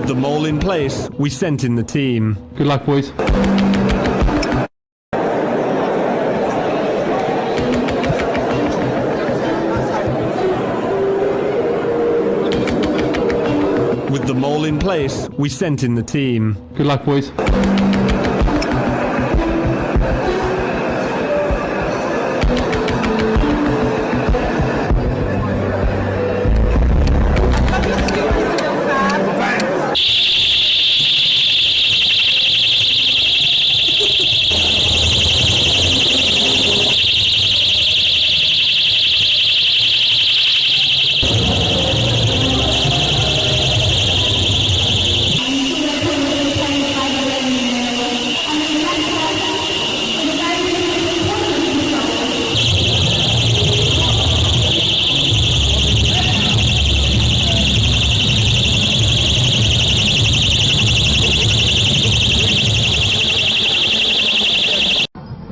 With them all in place, we sent in the team. Good luck, boys. With them all in place, we sent in the team. Good luck, boys.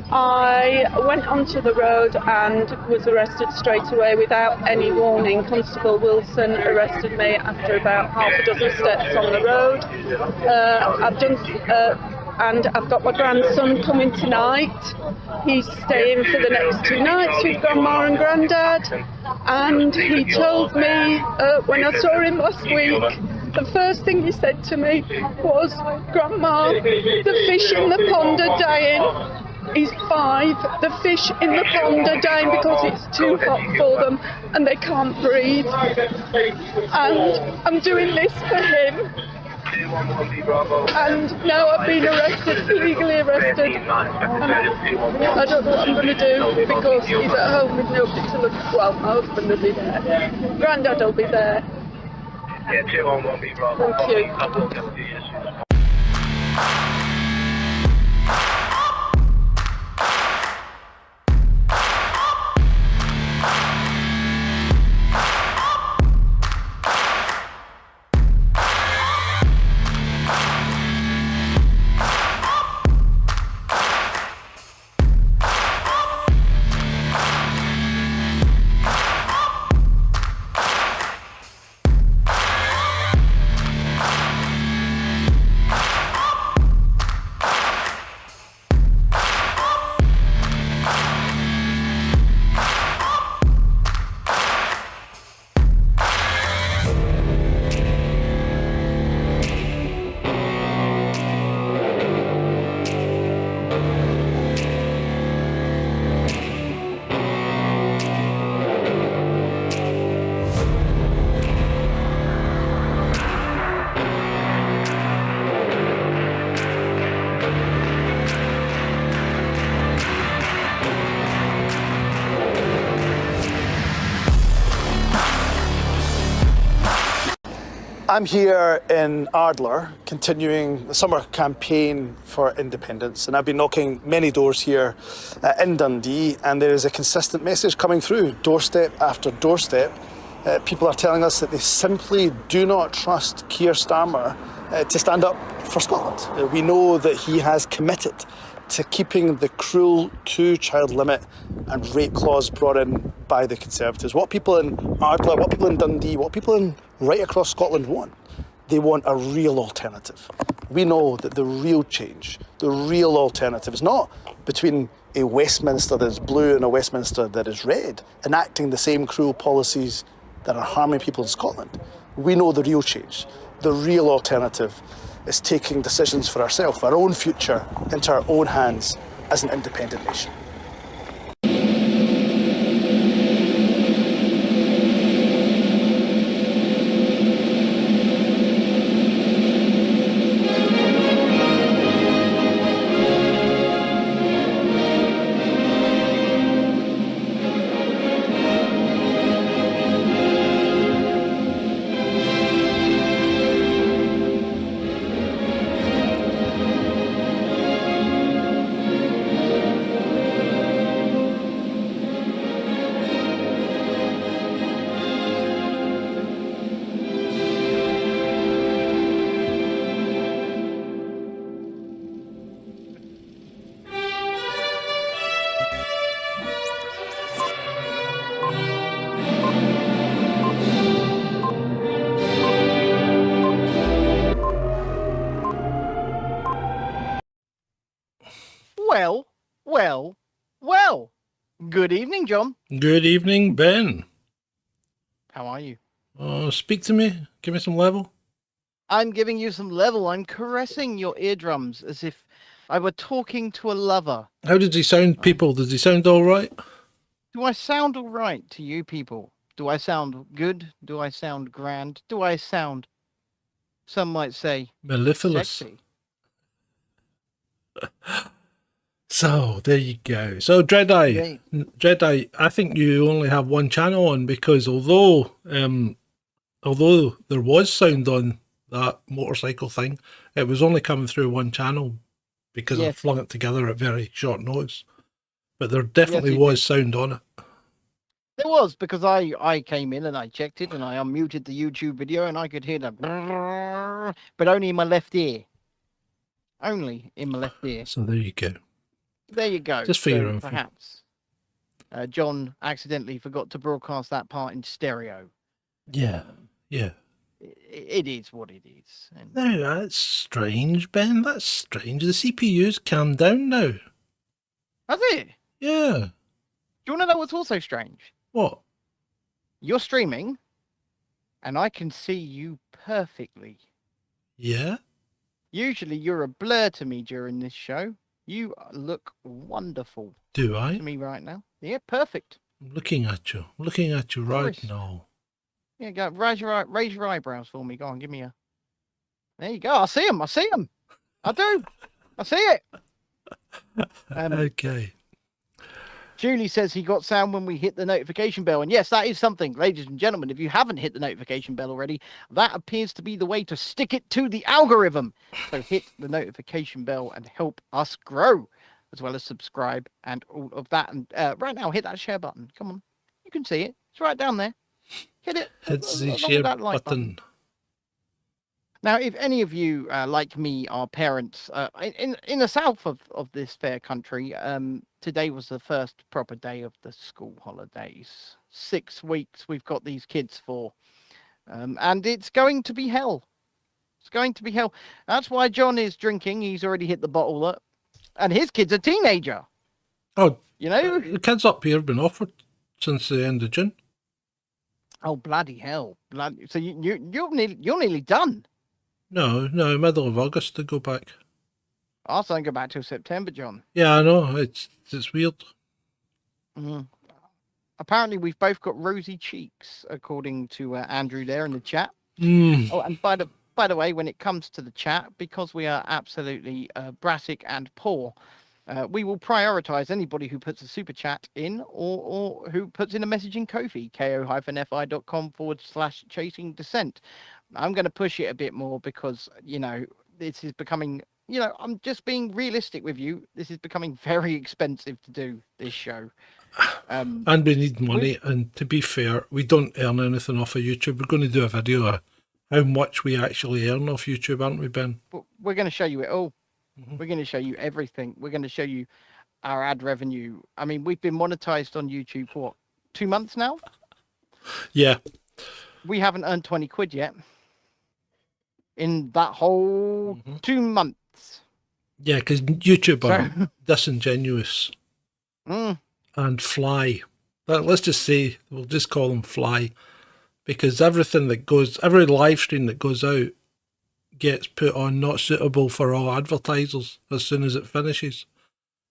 I went onto the road and was arrested straight away without any warning. Constable Wilson arrested me after about half a dozen steps on the road. And I've got my grandson coming tonight. He's staying for the next 2 nights with Grandma and Grandad. And he told me when I saw him last week, the first thing he said to me was, "Grandma, the fish in the pond are dying." He's 5. The fish in the pond are dying because it's too hot for them and they can't breathe. And I'm doing this for him. And now I've been arrested, illegally arrested. And I don't know what I'm going to do because he's at home with nobody to look at. Well, my husband will be there. Grandad will be there. Thank you. I'm here in Ardler, continuing the summer campaign for independence, and I've been knocking many doors here in Dundee, and there is a consistent message coming through, doorstep after doorstep. People are telling us that they simply do not trust Keir Starmer to stand up for Scotland. We know that he has committed to keeping the cruel 2-child limit and rape clause brought in by the Conservatives. What people in Ardler, what people in Dundee, what people in right across Scotland want, they want a real alternative. We know that the real change, the real alternative is not between a Westminster that is blue and a Westminster that is red, enacting the same cruel policies that are harming people in Scotland. We know the real change. The real alternative is taking decisions for ourselves, our own future, into our own hands as an independent nation. Good evening, John. Good evening, Ben. How are you? Speak to me. Give me some level. I'm giving you some level. I'm caressing your eardrums as if I were talking to a lover. How did he sound, people? Does he sound all right? Do I sound all right to you people? Do I sound good? Do I sound grand? Do I sound, some might say, Mellifluous. sexy? So, there you go. So, Dreadeye, I think you only have one channel on because although there was sound on that motorcycle thing, it was only coming through one channel because I flung it together at very short notice. But there definitely was sound on it. There was, because I came in and I checked it and I unmuted the YouTube video and I could hear the but only in my left ear. Only in my left ear. So there you go. There you go. Just for your info. Perhaps John accidentally forgot to broadcast that part in stereo. Yeah, yeah. It is what it is. And No, that's strange, Ben. That's strange. The CPU's calmed down now. has it? Yeah. Do you want to know what's also strange? What? You're streaming, and I can see you perfectly. Yeah? Usually you're a blur to me during this show. You look wonderful. Do I? To me right now. Yeah, perfect. I'm looking at you. I'm looking at you right now. Yeah, go raise your eyebrows for me. Go on, give me a. There you go. I see them. I see them. I do. I see it. Okay. Julie says he got sound when we hit the notification bell. And yes, that is something, ladies and gentlemen. If you haven't hit the notification bell already, that appears to be the way to stick it to the algorithm. So hit the notification bell and help us grow, as well as subscribe and all of that. And right now, hit that share button. Come on. You can see it. It's right down there. Hit it. Hit the share button. Now, if any of you, like me, are parents in the south of this fair country, today was the first proper day of the school holidays. 6 weeks we've got these kids for, and it's going to be hell. It's going to be hell. That's why John is drinking. He's already hit the bottle up, and his kid's a teenager. Oh, you know, the kids up here have been offered since the end of June. Oh, bloody hell! So you're nearly done. No, middle of August to go back. I don't go back till September, John. Yeah, I know. It's weird. Apparently, we've both got rosy cheeks, according to Andrew there in the chat. Oh, and by the way, when it comes to the chat, because we are absolutely brassic and poor, we will prioritise anybody who puts a super chat in or who puts in a message in Ko-fi, ko-fi.com/chasing descent. I'm going to push it a bit more because, you know, this is becoming, you know, I'm just being realistic with you. This is becoming very expensive to do this show. And we need money. And to be fair, we don't earn anything off of YouTube. We're going to do a video of how much we actually earn off YouTube, aren't we, Ben? But we're going to show you it all. We're going to show you everything. We're going to show you our ad revenue. I mean, we've been monetized on YouTube for what, 2 months now? Yeah. We haven't earned 20 quid yet. In that whole 2 months. Yeah, because YouTube are disingenuous and fly. Let's just say, we'll just call them fly, because everything that goes, every live stream that goes out gets put on not suitable for all advertisers as soon as it finishes,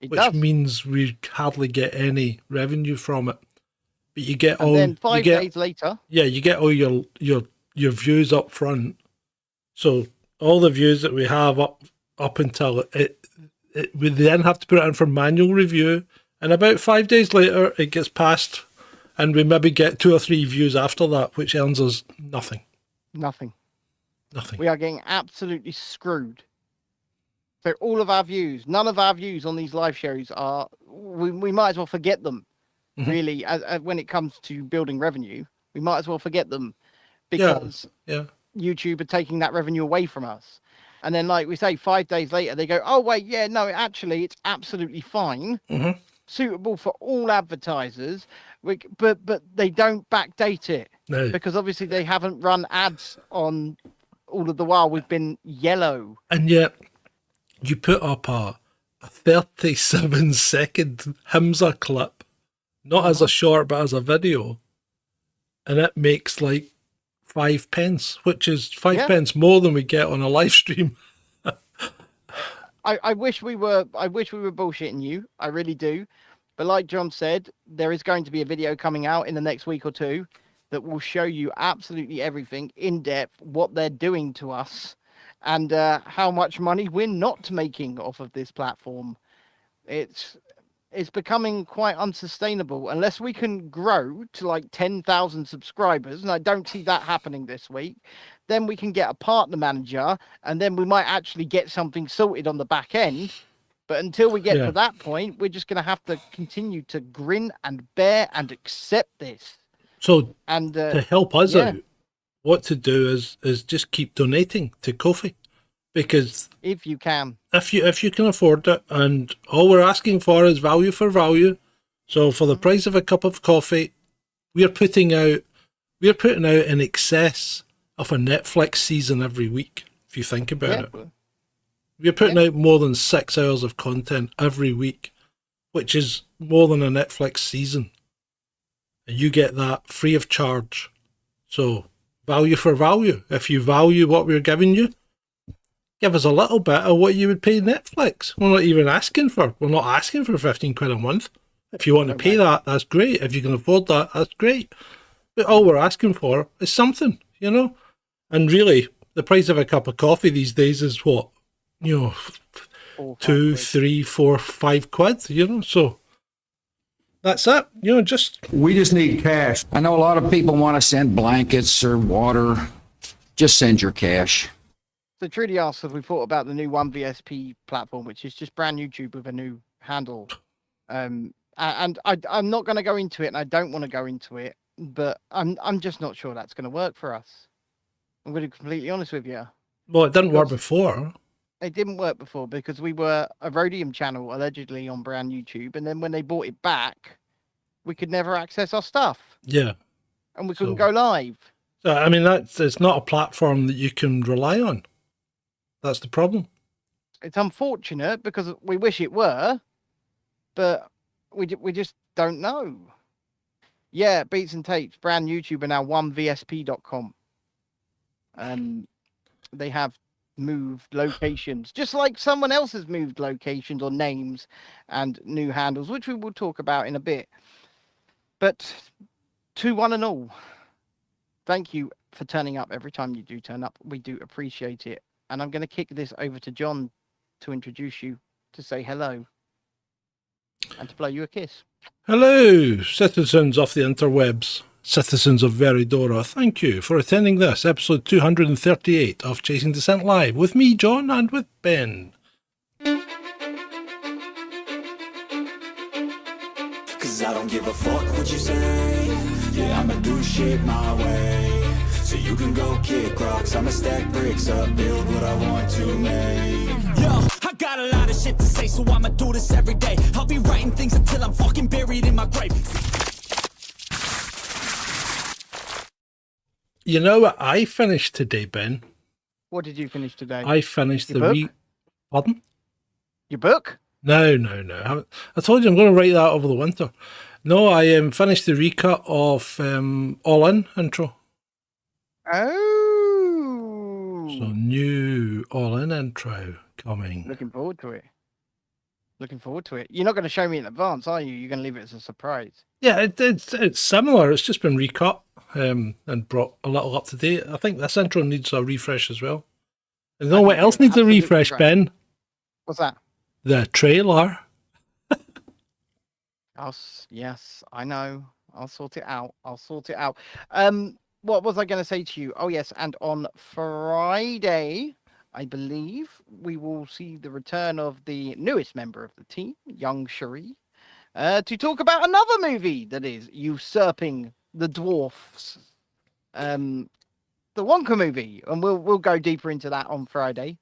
which means we hardly get any revenue from it. But you get all. And then 5 days later. Yeah, you get all your views up front. So all the views that we have up until we then have to put it in for manual review, and about 5 days later it gets passed, and we maybe get 2 or 3 views after that, which earns us nothing. Nothing. We are getting absolutely screwed. So all of our views, none of our views on these live shows are. We might as well forget them. Really, as when it comes to building revenue, we might as well forget them because. Yeah. YouTube are taking that revenue away from us. And then, like we say, 5 days later, they go, oh, wait, yeah, no, actually, it's absolutely fine. Suitable for all advertisers. But they don't backdate it. No. Because obviously they haven't run ads on all of the while we've been yellow. And yet, you put up a 37-second Hamza clip not as a short, but as a video. And it makes like 5 pence, which is 5 pence more than we get on a live stream. I wish we were bullshitting you. I really do. But like John said, there is going to be a video coming out in the next week or two that will show you absolutely everything in depth, what they're doing to us, and how much money we're not making off of this platform. It's becoming quite unsustainable unless we can grow to like 10,000 subscribers, and I don't see that happening this week. Then we can get a partner manager, and then we might actually get something sorted on the back end. But until we get to that point, we're just going to have to continue to grin and bear and accept this. So, and to help us out, what to do is just keep donating to Ko-fi, because if you can, if you can afford it, and all we're asking for is value for value. So for the price of a cup of coffee, we're putting out in excess of a Netflix season every week. If you think about it. We're putting out more than 6 hours of content every week, which is more than a Netflix season. And you get that free of charge. So, value for value. If you value what we're giving you, give us a little bit of what you would pay Netflix. We're not asking for 15 quid a month. If you want to pay that, that's great. If you can afford that, that's great. But all we're asking for is something, you know? And really, the price of a cup of coffee these days is what? 2, 3, 4, 5 quid, so that's it. We just need cash. I know a lot of people want to send blankets or water. Just send your cash. So Trudy asks if we thought about the new 1VSP platform, which is just brand YouTube with a new handle. And I'm not going to go into it, and I don't want to go into it, but I'm just not sure that's going to work for us. I'm going to be completely honest with you. Well, it didn't work before. It didn't work before because we were a Rhodium channel allegedly on brand YouTube, and then when they bought it back, we could never access our stuff. Yeah, and we couldn't go live. So I mean, it's not a platform that you can rely on. That's the problem. It's unfortunate because we wish it were, but we just don't know. Yeah, Beats and Tapes, brand YouTube, are now 1VSP.com. They have moved locations, just like someone else has moved locations or names and new handles, which we will talk about in a bit. But to one and all, thank you for turning up every time you do turn up. We do appreciate it. And I'm going to kick this over to John to introduce you, to say hello, and to blow you a kiss. Hello, citizens of the interwebs. Citizens of Veridora, thank you for attending this, episode 238 of Chasing Descent Live, with me, John, and with Ben. Cause I don't give a fuck what you say. Yeah, I'ma do shit my way. So you can go kick rocks, I'ma stack bricks up, build what I want to make. Yo, I got a lot of shit to say, so I'ma do this every day. I'll be writing things until I'm fucking buried in my grave. You know what I finished today, Ben? What did you finish today? I finished Your book? Pardon? Your book? No. I told you I'm going to write that over the winter. No, I finished the recut of All In intro. Oh. So new All In intro coming. Looking forward to it. You're not going to show me in advance, are you? You're going to leave it as a surprise. Yeah, it's similar. It's just been recut and brought a little up to date. I think this intro needs a refresh as well. And you know what else needs a refresh, right. Ben? What's that? The trailer. Yes, I know. I'll sort it out. What was I going to say to you? Oh, yes. And on Friday, I believe we will see the return of the newest member of the team, young Cherie, to talk about another movie that is usurping the dwarfs, the Wonka movie, and we'll go deeper into that on Friday.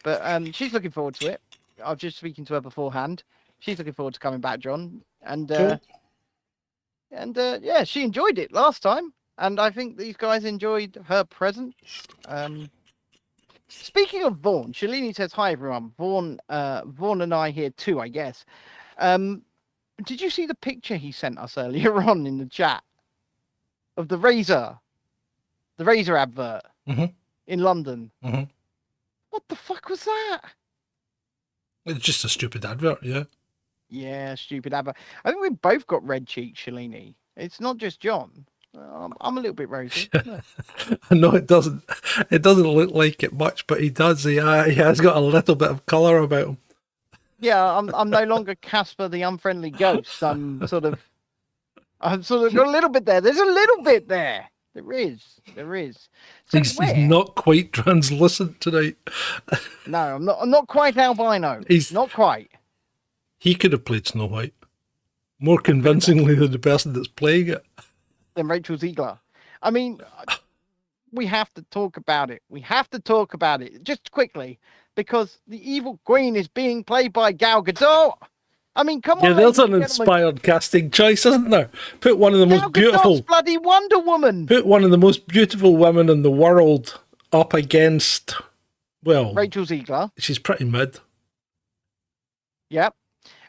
But she's looking forward to it. I was just speaking to her beforehand. She's looking forward to coming back, John, and cool. Yeah, she enjoyed it last time, and I think these guys enjoyed her presence. Speaking of Vaughan, Shalini says, hi, everyone. Vaughan and I here too, I guess. Did you see the picture he sent us earlier on in the chat of the Razor advert in London? Mm-hmm. What the fuck was that? It's just a stupid advert, yeah. Yeah, stupid advert. I think we both got red cheeks, Shalini. It's not just John. I'm a little bit rosy. I know it doesn't look like it much, but he does. He has got a little bit of colour about him. Yeah, I'm no longer Casper the unfriendly ghost. I'm sort of got a little bit there. There's a little bit there. There is. So He's not quite translucent tonight. No, I'm not quite albino. He's not quite. He could have played Snow White more convincingly than the person that's playing it. Than Rachel Ziegler. I mean, we have to talk about it. We have to talk about it just quickly because the evil queen is being played by Gal Gadot. I mean, come on. Yeah, there's an inspired casting choice, isn't there? Put one of the most beautiful bloody Wonder Woman. Put one of the most beautiful women in the world up against, well, Rachel Ziegler. She's pretty mid. Yep.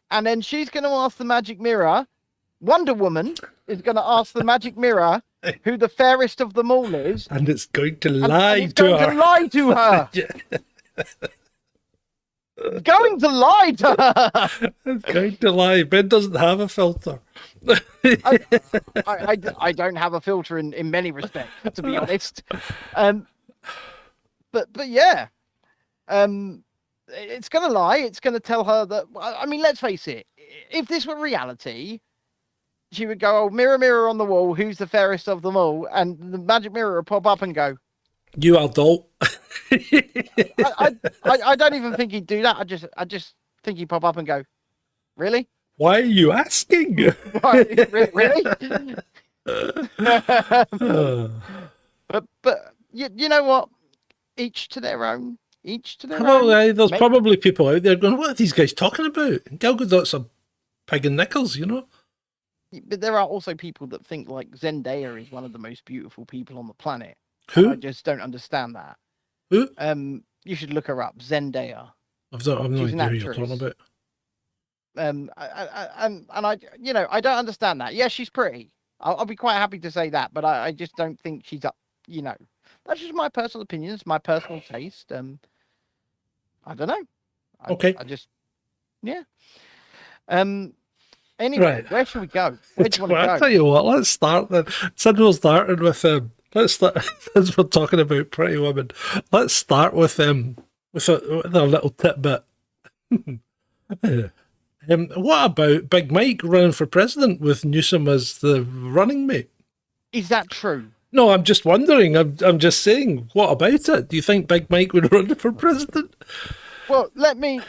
And then she's going to ask the magic mirror. Wonder Woman is going to ask the magic mirror who the fairest of them all is. And it's going to lie to her. To lie to her. It's going to lie to her. It's going to lie. Ben doesn't have a filter. I don't have a filter in many respects, to be honest. But yeah. It's going to lie. It's going to tell her that, I mean, let's face it. If this were reality, she would go, oh, mirror, mirror on the wall, who's the fairest of them all? And the magic mirror would pop up and go, you adult. I don't even think he'd do that. I just think he'd pop up and go, really? Why are you asking? Really? but you know what? Each to their own. Each to their own. There's probably people out there going, what are these guys talking about? Gal Gadot's a pig in nickels, you know? But there are also people that think like Zendaya is one of the most beautiful people on the planet. Who? I just don't understand that. Who? You should look her up. Zendaya. I've no idea who you're talking about. I don't understand that. Yeah, she's pretty. I'll be quite happy to say that, but I just don't think she's up. You know, that's just my personal opinion. It's my personal taste. I don't know. Okay. Yeah. Anyway, right. Where should we go? Where do you want to go? I'll tell you what. Let's start then. Since we're starting with let's start. As we're talking about Pretty Women, let's start with with a little tidbit. What about Big Mike running for president with Newsom as the running mate? Is that true? No, I'm just wondering. I'm just saying. What about it? Do you think Big Mike would run for president? Well, let me.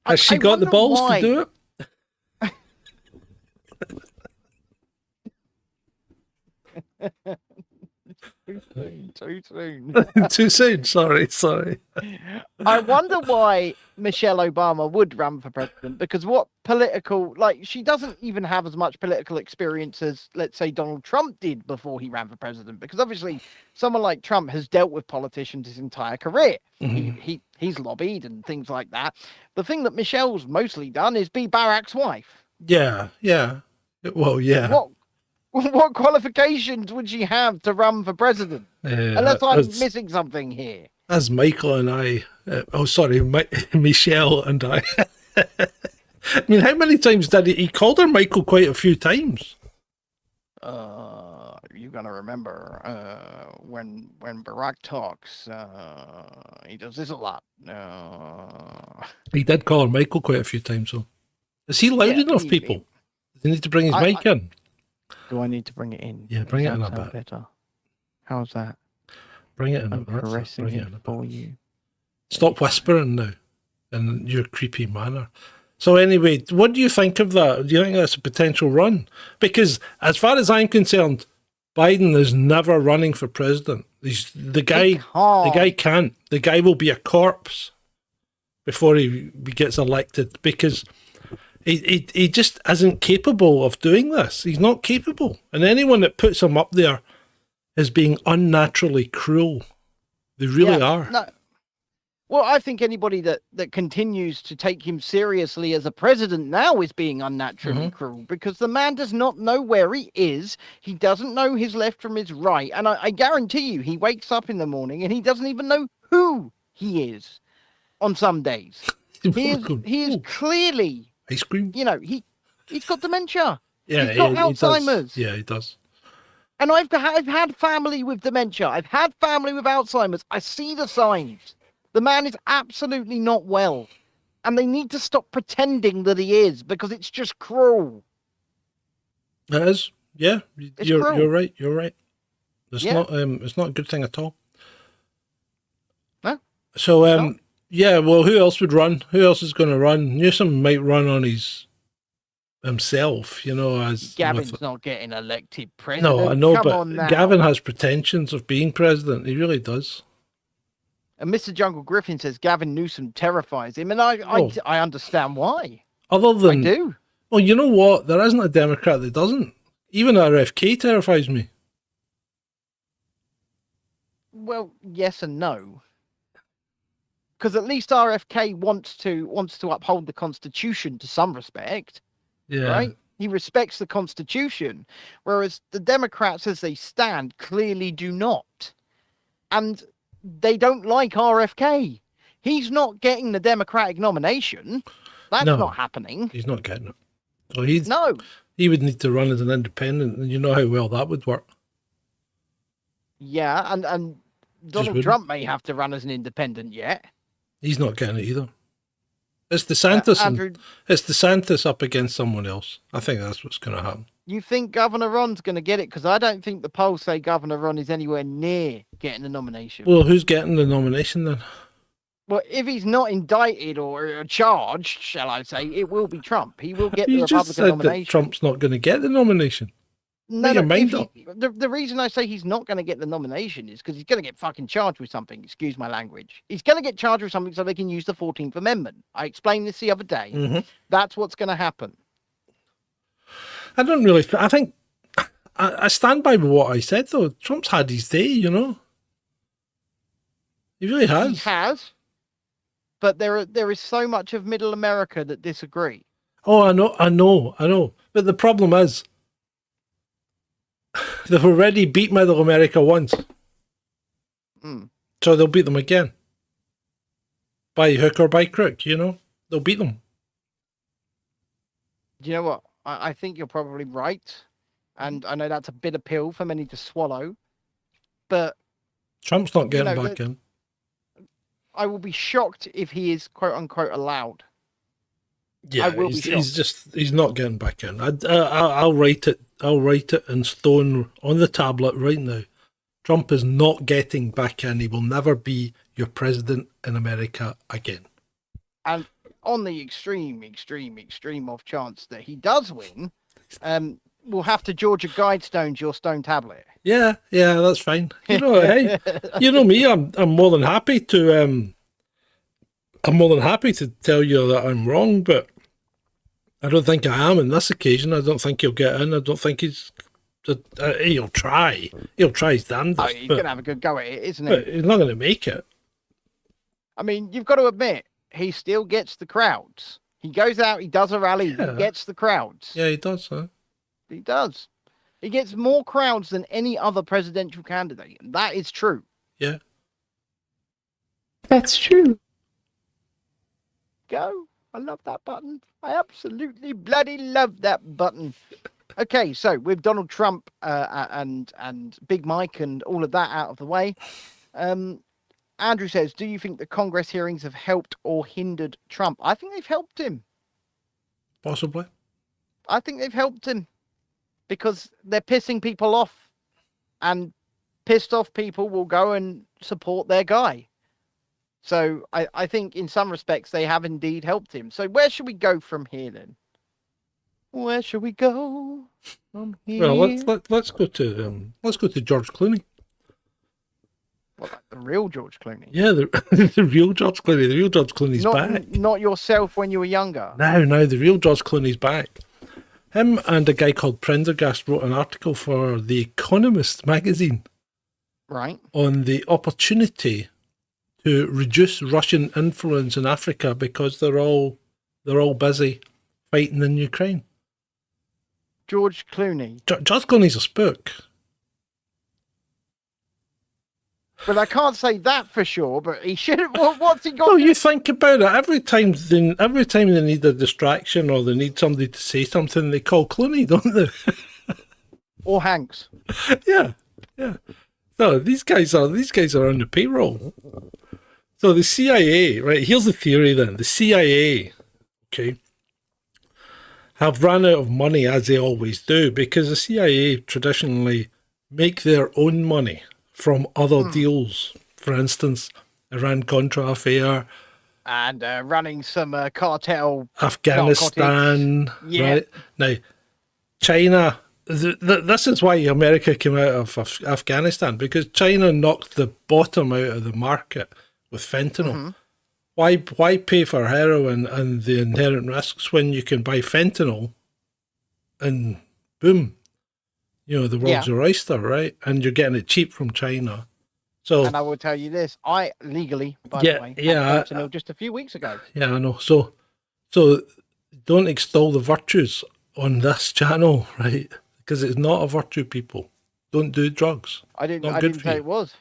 Has she got the balls to do it? Too soon. Too soon. Sorry. I wonder why Michelle Obama would run for president, because she doesn't even have as much political experience as, let's say, Donald Trump did before he ran for president, because obviously someone like Trump has dealt with politicians his entire career. Mm-hmm. He's lobbied and things like that. The thing that Michelle's mostly done is be Barack's wife. Yeah. Well, yeah. What qualifications would she have to run for president? Unless I'm missing something here. As Michael and I, Michelle and I. I mean, how many times did he called her Michael quite a few times? You're gonna remember when Barack talks, he does this a lot. He did call her Michael quite a few times, though. Is he loud enough, people? Does he need to bring his mic in? Do I need to bring it in? Yeah, bring it in a bit. Better. How's that? Bring it in a bit. I'm caressing it for you. Stop whispering now in your creepy manner. So anyway, what do you think of that? Do you think that's a potential run? Because as far as I'm concerned, Biden is never running for president. The guy can't. The guy will be a corpse before he gets elected, because he just isn't capable of doing this. He's not capable. And anyone that puts him up there is being unnaturally cruel. They really are. Well, I think anybody that continues to take him seriously as a president now is being unnaturally cruel, because the man does not know where he is. He doesn't know his left from his right. And I guarantee you, he wakes up in the morning and he doesn't even know who he is on some days. He is clearly, ice cream. you know, he's got dementia. Yeah, he's got he Alzheimer's. does. Yeah, he does. And I've had family with dementia. I've had family with Alzheimer's. I see the signs. The man is absolutely not well. And they need to stop pretending that he is, because it's just cruel. It is. Yeah, you're right. You're right. It's not a good thing at all. No. So yeah, well, who else would run? Who else is going to run? Newsom might run on himself, you know, as Gavin's not getting elected president. No, I know, Come but Gavin has pretensions of being president. He really does. And Mr. Jungle Griffin says Gavin Newsom terrifies him, and I understand why. Other than I do. Well, you know what? There isn't a Democrat that doesn't. Even RFK terrifies me. Well, yes and no. Because at least RFK wants to uphold the Constitution to some respect. Yeah. Right? He respects the Constitution, whereas the Democrats, as they stand, clearly do not. And they don't like RFK. He's not getting the Democratic nomination. That's not happening. He's not getting it. So he would need to run as an independent, and you know how well that would work. Yeah, and Donald Trump may have to run as an independent yet. He's not getting it either. It's DeSantis. It's DeSantis up against someone else. I think that's what's going to happen. You think Governor Ron's going to get it? Because I don't think the polls say Governor Ron is anywhere near getting the nomination. Well, who's getting the nomination then? Well, if he's not indicted or charged, shall I say, it will be Trump. He will get the Republican just said nomination. That Trump's not going to get the nomination. No, your mind up. The reason I say he's not going to get the nomination is because he's going to get fucking charged with something. Excuse my language. He's going to get charged with something so they can use the 14th Amendment. I explained this the other day. That's what's going to happen. I don't really. I think I stand by what I said though. Trump's had his day, you know. He really has. He has. But there is so much of Middle America that disagree. Oh, I know. But the problem is, they've already beat Middle America once. So they'll beat them again. By hook or by crook, you know? They'll beat them. Do you know what? I think you're probably right. And I know that's a bitter pill for many to swallow. But Trump's not getting back in. I will be shocked if he is quote unquote allowed. Yeah, he's not getting back in. I'll write it. I'll write it in stone on the tablet right now. Trump is not getting back in. He will never be your president in America again. And on the extreme off chance that he does win, we'll have to Georgia Guidestones your stone tablet. Yeah, that's fine. You know, hey, you know me. I'm more than happy to. I'm more than happy to tell you that I'm wrong, but I don't think I am in this occasion. I don't think he'll get in. I don't think he'll try. He'll try his damnedest. He's going to have a good go at it, isn't he? But he's not going to make it. I mean, you've got to admit, he still gets the crowds. He goes out, he does a rally, he gets the crowds. Yeah, he does, huh? He does. He gets more crowds than any other presidential candidate, and that is true. Yeah. That's true. Go. I love that button. I absolutely bloody love that button. Okay, so with Donald Trump and Big Mike and all of that out of the way, Andrew says, do you think the Congress hearings have helped or hindered Trump? I think they've helped him. Possibly. I think they've helped him because they're pissing people off, and pissed off people will go and support their guy. So I think in some respects they have indeed helped him. So where should we go from here then? Where should we go from here? Well, let's go to George Clooney. What, like the real George Clooney? Yeah, the real George Clooney. The real George Clooney's back. Not yourself when you were younger. No, the real George Clooney's back. Him and a guy called Prendergast wrote an article for The Economist magazine. Right. On the opportunity to reduce Russian influence in Africa because they're all busy fighting in Ukraine. George Clooney. George Clooney's a spook. But I can't say that for sure. But he should. What's he got? Well, you think about it. Every time they need a distraction or they need somebody to say something, they call Clooney, don't they? Or Hanks. Yeah. So these guys are on the payroll. So the CIA, right? Here's the theory then. The CIA, okay, have run out of money as they always do because the CIA traditionally make their own money from other deals. For instance, Iran-Contra affair. And running some cartel. Afghanistan. Right? Now, China, this is why America came out of Afghanistan, because China knocked the bottom out of the market with fentanyl. Why pay for heroin and the inherent risks when you can buy fentanyl and boom, the world's your oyster, right? And you're getting it cheap from China. So, and I will tell you this, I legally, by the way, had fentanyl just a few weeks ago. Yeah, I know. So don't extol the virtues on this channel, right? Because it's not a virtue, people. Don't do drugs. I didn't say it was.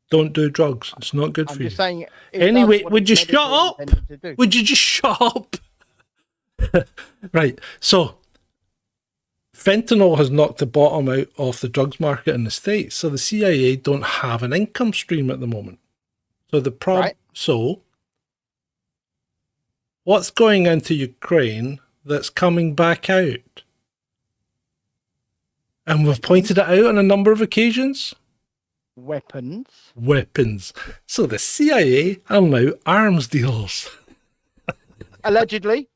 Don't do drugs. It's not good for you. I'm just saying. Anyway, would you shut up? Would you just shut up? Right. So, fentanyl has knocked the bottom out of the drugs market in the States. So the CIA don't have an income stream at the moment. So So, what's going into Ukraine that's coming back out? And we've pointed it out on a number of occasions. Weapons. So the CIA are now arms dealers. Allegedly.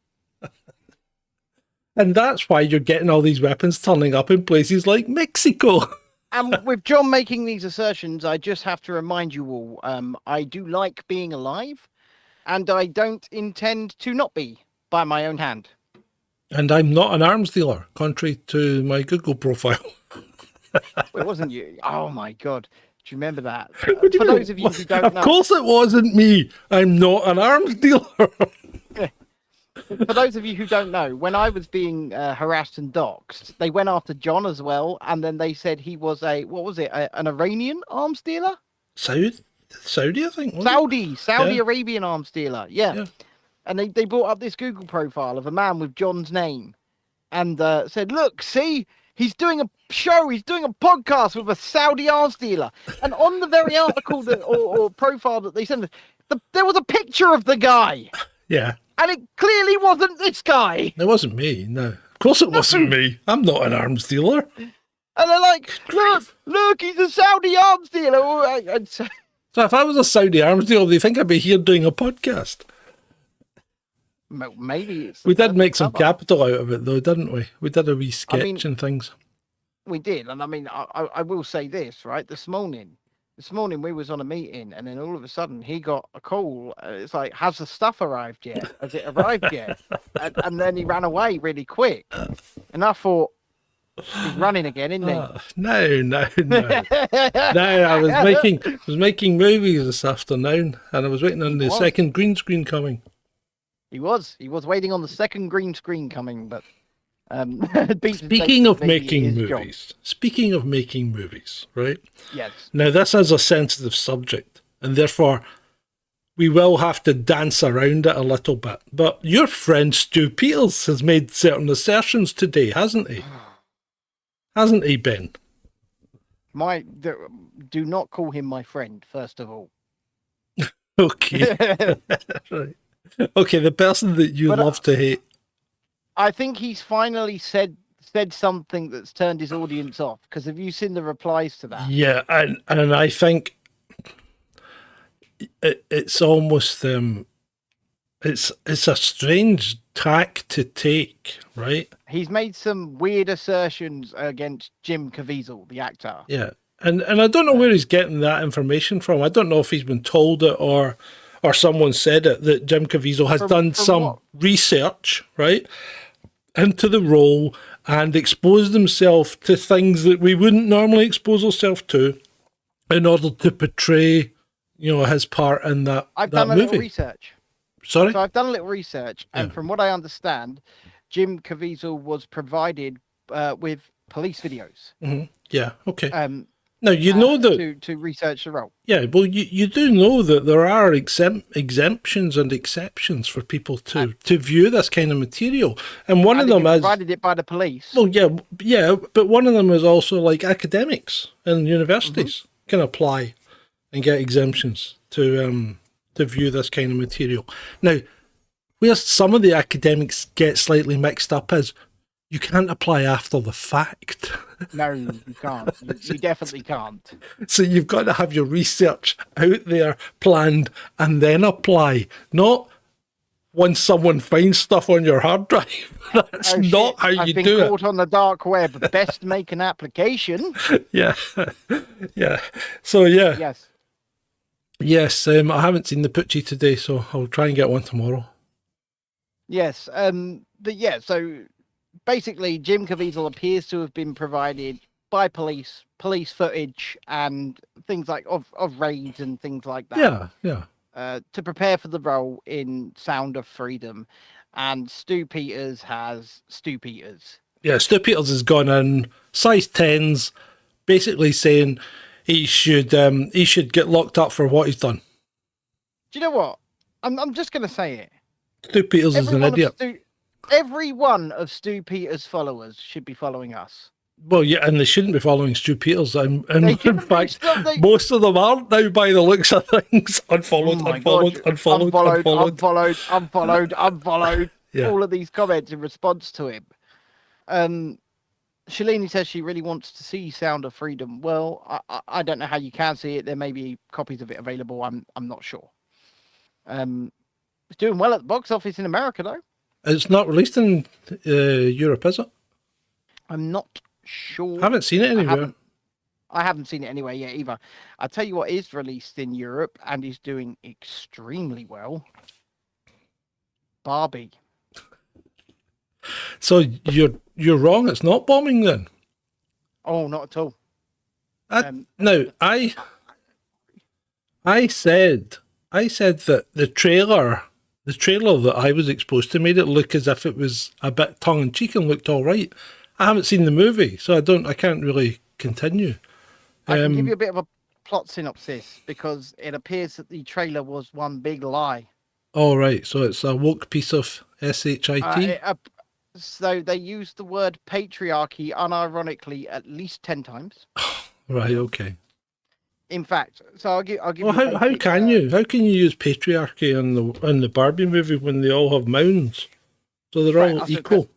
And that's why you're getting all these weapons turning up in places like Mexico. And with John making these assertions, I just have to remind you all, I do like being alive, and I don't intend to not be by my own hand. And I'm not an arms dealer, contrary to my Google profile. It wasn't you. Oh, my God. Do you remember that? For those of you who don't know. Of course it wasn't me. I'm not an arms dealer. For those of you who don't know, when I was being harassed and doxxed, they went after John as well. And then they said he was an Iranian arms dealer? Saudi, I think. Saudi Arabian arms dealer. Yeah. And they brought up this Google profile of a man with John's name and said, look, see, he's doing a show, he's doing a podcast with a Saudi arms dealer. And on the very article or profile that they sent, there was a picture of the guy. Yeah. And it clearly wasn't this guy. It wasn't me, no. Of course it wasn't me. I'm not an arms dealer. And they're like, look, he's a Saudi arms dealer. So if I was a Saudi arms dealer, do you think I'd be here doing a podcast? Maybe we did make some capital out of it, though, didn't we? We did a wee sketch and things. We did, and I mean, I will say this, right? This morning we was on a meeting, and then all of a sudden he got a call. It's like, has the stuff arrived yet? Has it arrived yet? and then he ran away really quick, and I thought, he's running again, isn't he? No. No, I was making movies this afternoon, and I was waiting on the second green screen coming. He was waiting on the second green screen coming, but Speaking of making movies, right? Yes. Now this is a sensitive subject, and therefore we will have to dance around it a little bit. But your friend Stu Peters has made certain assertions today, hasn't he? Hasn't he, Ben? Do not call him my friend, first of all. Okay. Right. Okay, the person that you love to hate. I think he's finally said something that's turned his audience off. Because have you seen the replies to that? Yeah, and I think it's almost it's a strange tack to take, right? He's made some weird assertions against Jim Caviezel, the actor. Yeah, and I don't know where he's getting that information from. I don't know if he's been told it or someone said it, that Jim Caviezel has done some research, right, into the role and exposed himself to things that we wouldn't normally expose ourselves to in order to portray, his part in that I've that done a movie. little research. Sorry? So I've done a little research, and from what I understand, Jim Caviezel was provided with police videos. Yeah, okay. Now you know that to research the role. Yeah, well, you do know that there are exemptions and exceptions for people to view this kind of material, and one of them is provided it by the police. Well, yeah, but one of them is also like academics and universities can apply and get exemptions to view this kind of material. Now, where some of the academics get slightly mixed up is you can't apply after the fact. No, you can't. You definitely can't. So you've got to have your research out there planned and then apply, not once someone finds stuff on your hard drive. That's not how you do it. I've been caught on the dark web. Best make an application. Yeah. So, yeah. Yes. Yes, I haven't seen the Poochie today, so I'll try and get one tomorrow. Yes, but yeah, so basically Jim Caviezel appears to have been provided by police footage and things like of raids and things like that. Yeah. To prepare for the role in Sound of Freedom. And Stu Peters has Stu Peters. Yeah, Stu Peters has gone in size 10s, basically saying he should get locked up for what he's done. Do you know what? I'm just going to say it. Stu Peters is an idiot. Every one of Stu Peters' followers should be following us. Well, yeah, and they shouldn't be following Stu Peters. And in fact, most of them aren't now by the looks of things. Unfollowed. Yeah. All of these comments in response to him. Shalini says she really wants to see Sound of Freedom. Well, I don't know how you can see it. There may be copies of it available. I'm not sure. It's doing well at the box office in America, though. It's not released in Europe, is it? I'm not sure. I haven't seen it anywhere. I haven't seen it anywhere yet either. I'll tell you what is released in Europe and is doing extremely well. Barbie. So you're wrong. It's not bombing then. Oh, not at all. Now I said that the trailer that I was exposed to made it look as if it was a bit tongue in cheek and looked all right. I haven't seen the movie, so I can't really continue. I can give you a bit of a plot synopsis because it appears that the trailer was one big lie. All right, so it's a woke piece of shit. So they used the word patriarchy unironically at least 10 times. Right. Okay. In fact, so I'll give. Well, how can you use patriarchy in the Barbie movie when they all have mounds, so they're all equal?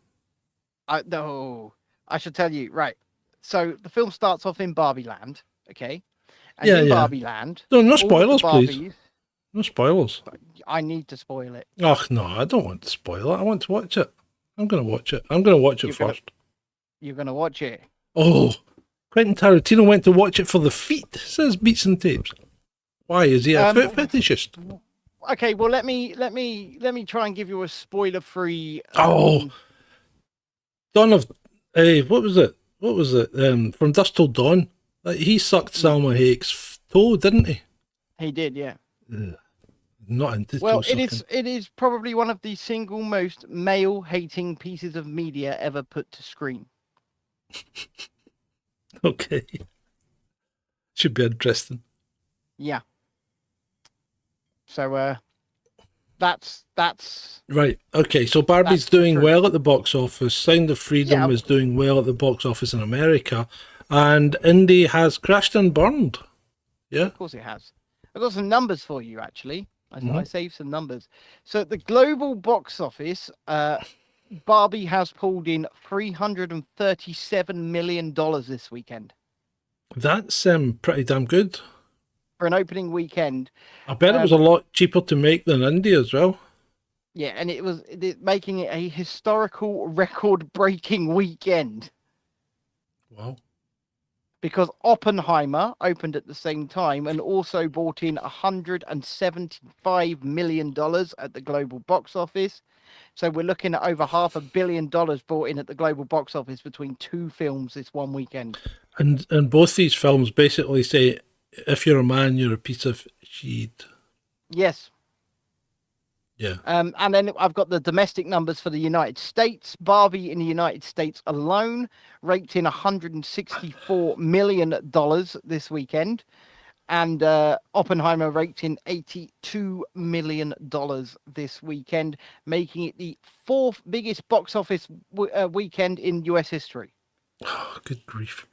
No, I should tell you. Right. So the film starts off in Barbie Land, okay? And in Barbie Land. No spoilers, please. No spoilers. I need to spoil it. Oh no, I don't want to spoil it. I want to watch it. I'm going to watch it. I'm going to watch it first. You're going to watch it? Oh, Quentin Tarantino went to watch it for the feet, says Beats and Tapes. Why? Is he a foot fetishist? Okay, well let me try and give you a spoiler-free. Dawn of what was it? From Dusk Till Dawn. He sucked Salma Hayek's toe, didn't he? He did, yeah. Not into well, it is probably one of the single most male-hating pieces of media ever put to screen. Okay. Should be interesting. Yeah. So that's right. Okay, so Barbie's doing well at the box office. Sound of Freedom is doing well at the box office in America, and Indy has crashed and burned. Yeah. Of course it has. I've got some numbers for you actually. I saved some numbers. So at the global box office, Barbie has pulled in $337 million this weekend. That's pretty damn good. For an opening weekend. I bet it was a lot cheaper to make than Indy as well. Yeah, and it was making it a historical record-breaking weekend. Wow. Because Oppenheimer opened at the same time and also brought in $175 million at the global box office. So we're looking at over $500 million brought in at the global box office between two films this one weekend. And both these films basically say, if you're a man, you're a piece of Sheed. Yes. Yeah. And then I've got the domestic numbers for the United States. Barbie in the United States alone raked in $164 million this weekend. And Oppenheimer raked in $82 million this weekend, making it the 4th biggest box office weekend in US history. Oh, good grief.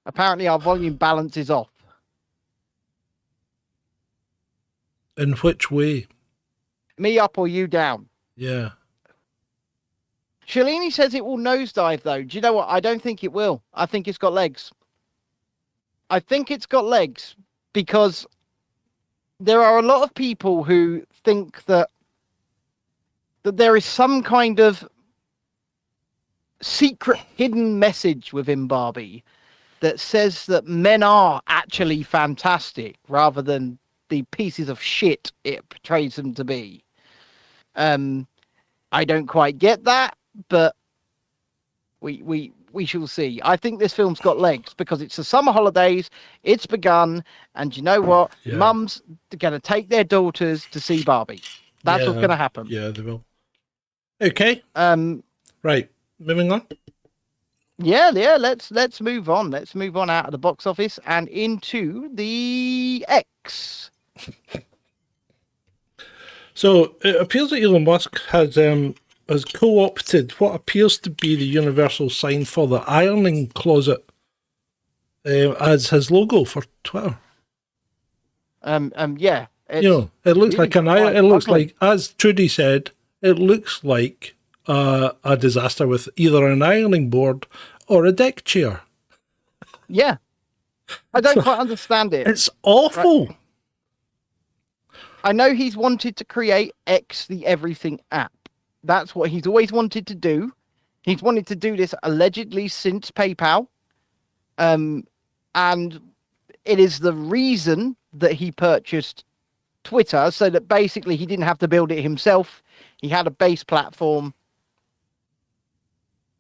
Apparently our volume balance is off. In which way? Me up or you down? Yeah. Shalini says it will nosedive, though. Do you know what? I don't think it will. I think it's got legs. I think it's got legs because there are a lot of people who think that there is some kind of secret hidden message within Barbie that says that men are actually fantastic rather than the pieces of shit it portrays them to be. I don't quite get that, but we shall see. I think this film's got legs because it's the summer holidays, it's begun, and you know what? Yeah. Mums are going to take their daughters to see Barbie. That's what's going to happen. Yeah, they will. Okay. Right. Moving on. Yeah. Let's move on. Let's move on out of the box office and into the X. So it appears that Elon Musk has co-opted what appears to be the universal sign for the ironing closet as his logo for Twitter. Yeah. It looks really like an iron. It looks ugly. like, as Trudy said, it looks like a disaster with either an ironing board or a deck chair. Yeah. I don't quite understand it. It's awful. Right. I know he's wanted to create X the Everything app. That's what he's always wanted to do. He's wanted to do this allegedly since PayPal. And it is the reason that he purchased Twitter, so that basically he didn't have to build it himself. He had a base platform.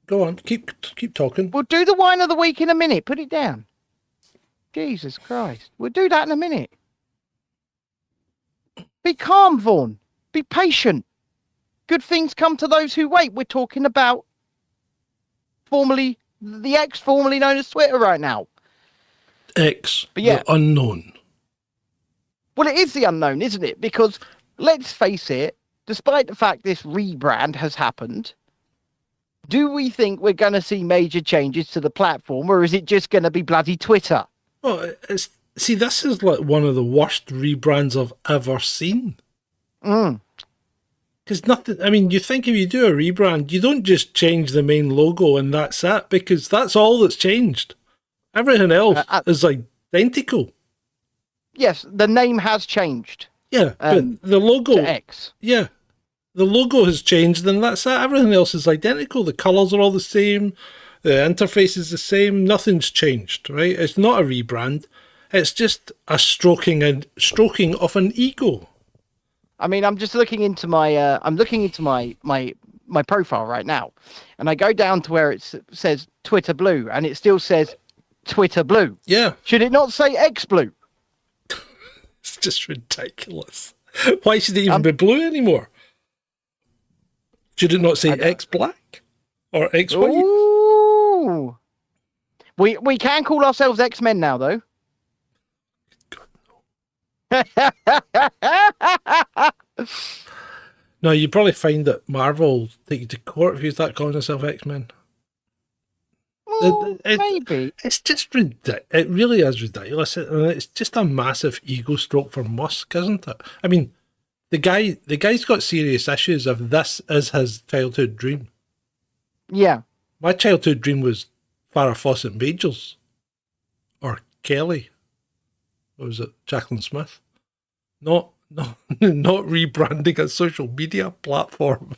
Go on, keep talking. We'll do the wine of the week in a minute. Put it down. Jesus Christ. We'll do that in a minute. Be calm, Vaughan. Be patient. Good things come to those who wait. We're talking about the X, formerly known as Twitter right now. X, But yeah. the unknown. Well, it is the unknown, isn't it? Because let's face it, despite the fact this rebrand has happened, do we think we're going to see major changes to the platform, or is it just going to be bloody Twitter? Well, this is like one of the worst rebrands I've ever seen. Because nothing, I mean, you think if you do a rebrand, you don't just change the main logo and that's it, because that's all that's changed. Everything else is identical. Yes, the name has changed. Yeah, but the logo... To X. Yeah, the logo has changed and that's it. Everything else is identical. The colours are all the same. The interface is the same. Nothing's changed, right? It's not a rebrand. It's just a stroking of an ego. I mean, I'm just looking into my my profile right now, and I go down to where it says Twitter Blue, and it still says Twitter Blue. Yeah. Should it not say X Blue? It's just ridiculous. Why should it even be blue anymore? Should it not say X Black or X White? Ooh. We can call ourselves X-Men now, though. No, you probably find that Marvel will take you to court if you start calling yourself X-Men. Well, maybe. It's just ridiculous. It really is ridiculous. It's just a massive ego stroke for Musk, isn't it? I mean, the guy's got serious issues if this is his childhood dream. Yeah. My childhood dream was Farrah Fawcett Majors or Kelly. What was it? Jacqueline Smith. Not rebranding a social media platform.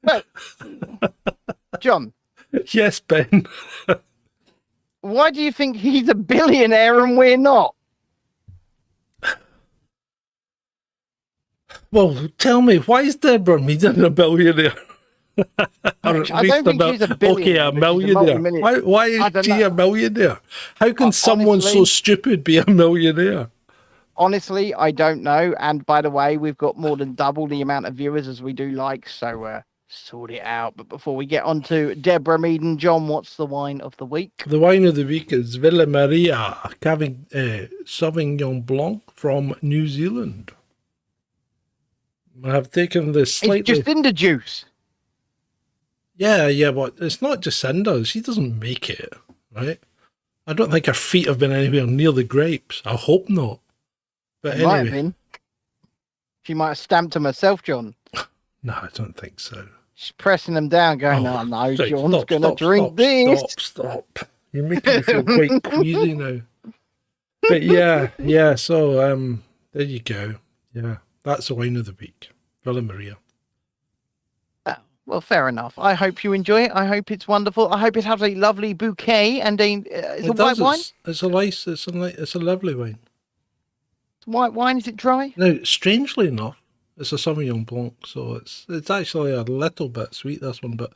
Well, John. Yes, Ben. Why do you think he's a billionaire and we're not? Well, tell me, why is Deborah Meaden a billionaire? Or at I least don't think she's a billionaire. okay, a but she's a millionaire. multimillionaire. Why I is don't she know. a millionaire? How can someone so Honestly- stupid be a millionaire? Honestly, I don't know. And by the way, we've got more than double the amount of viewers as we do likes, so sort it out. But before we get on to Deborah Mead and John, what's the wine of the week? The wine of the week is Villa Maria Sauvignon Blanc from New Zealand. I have taken this slightly... It's just in the juice. Yeah, but it's not Jacinda. She doesn't make it, right? I don't think her feet have been anywhere near the grapes. I hope not. But Might have anyway, been. She might have stamped them herself, John. no, I don't think so. She's pressing them down, going, Oh, "Oh no, right, John's going to drink stop, this." Stop. You're making me feel quite queasy now. But yeah. So there you go. Yeah, that's the wine of the week, Villa Maria. Well, fair enough. I hope you enjoy it. I hope it's wonderful. I hope it has a lovely bouquet and it's a white wine. It's a nice. It's a lovely wine. It's white wine. Is it dry? Now, strangely enough, it's a Sauvignon Blanc, so it's actually a little bit sweet, this one. But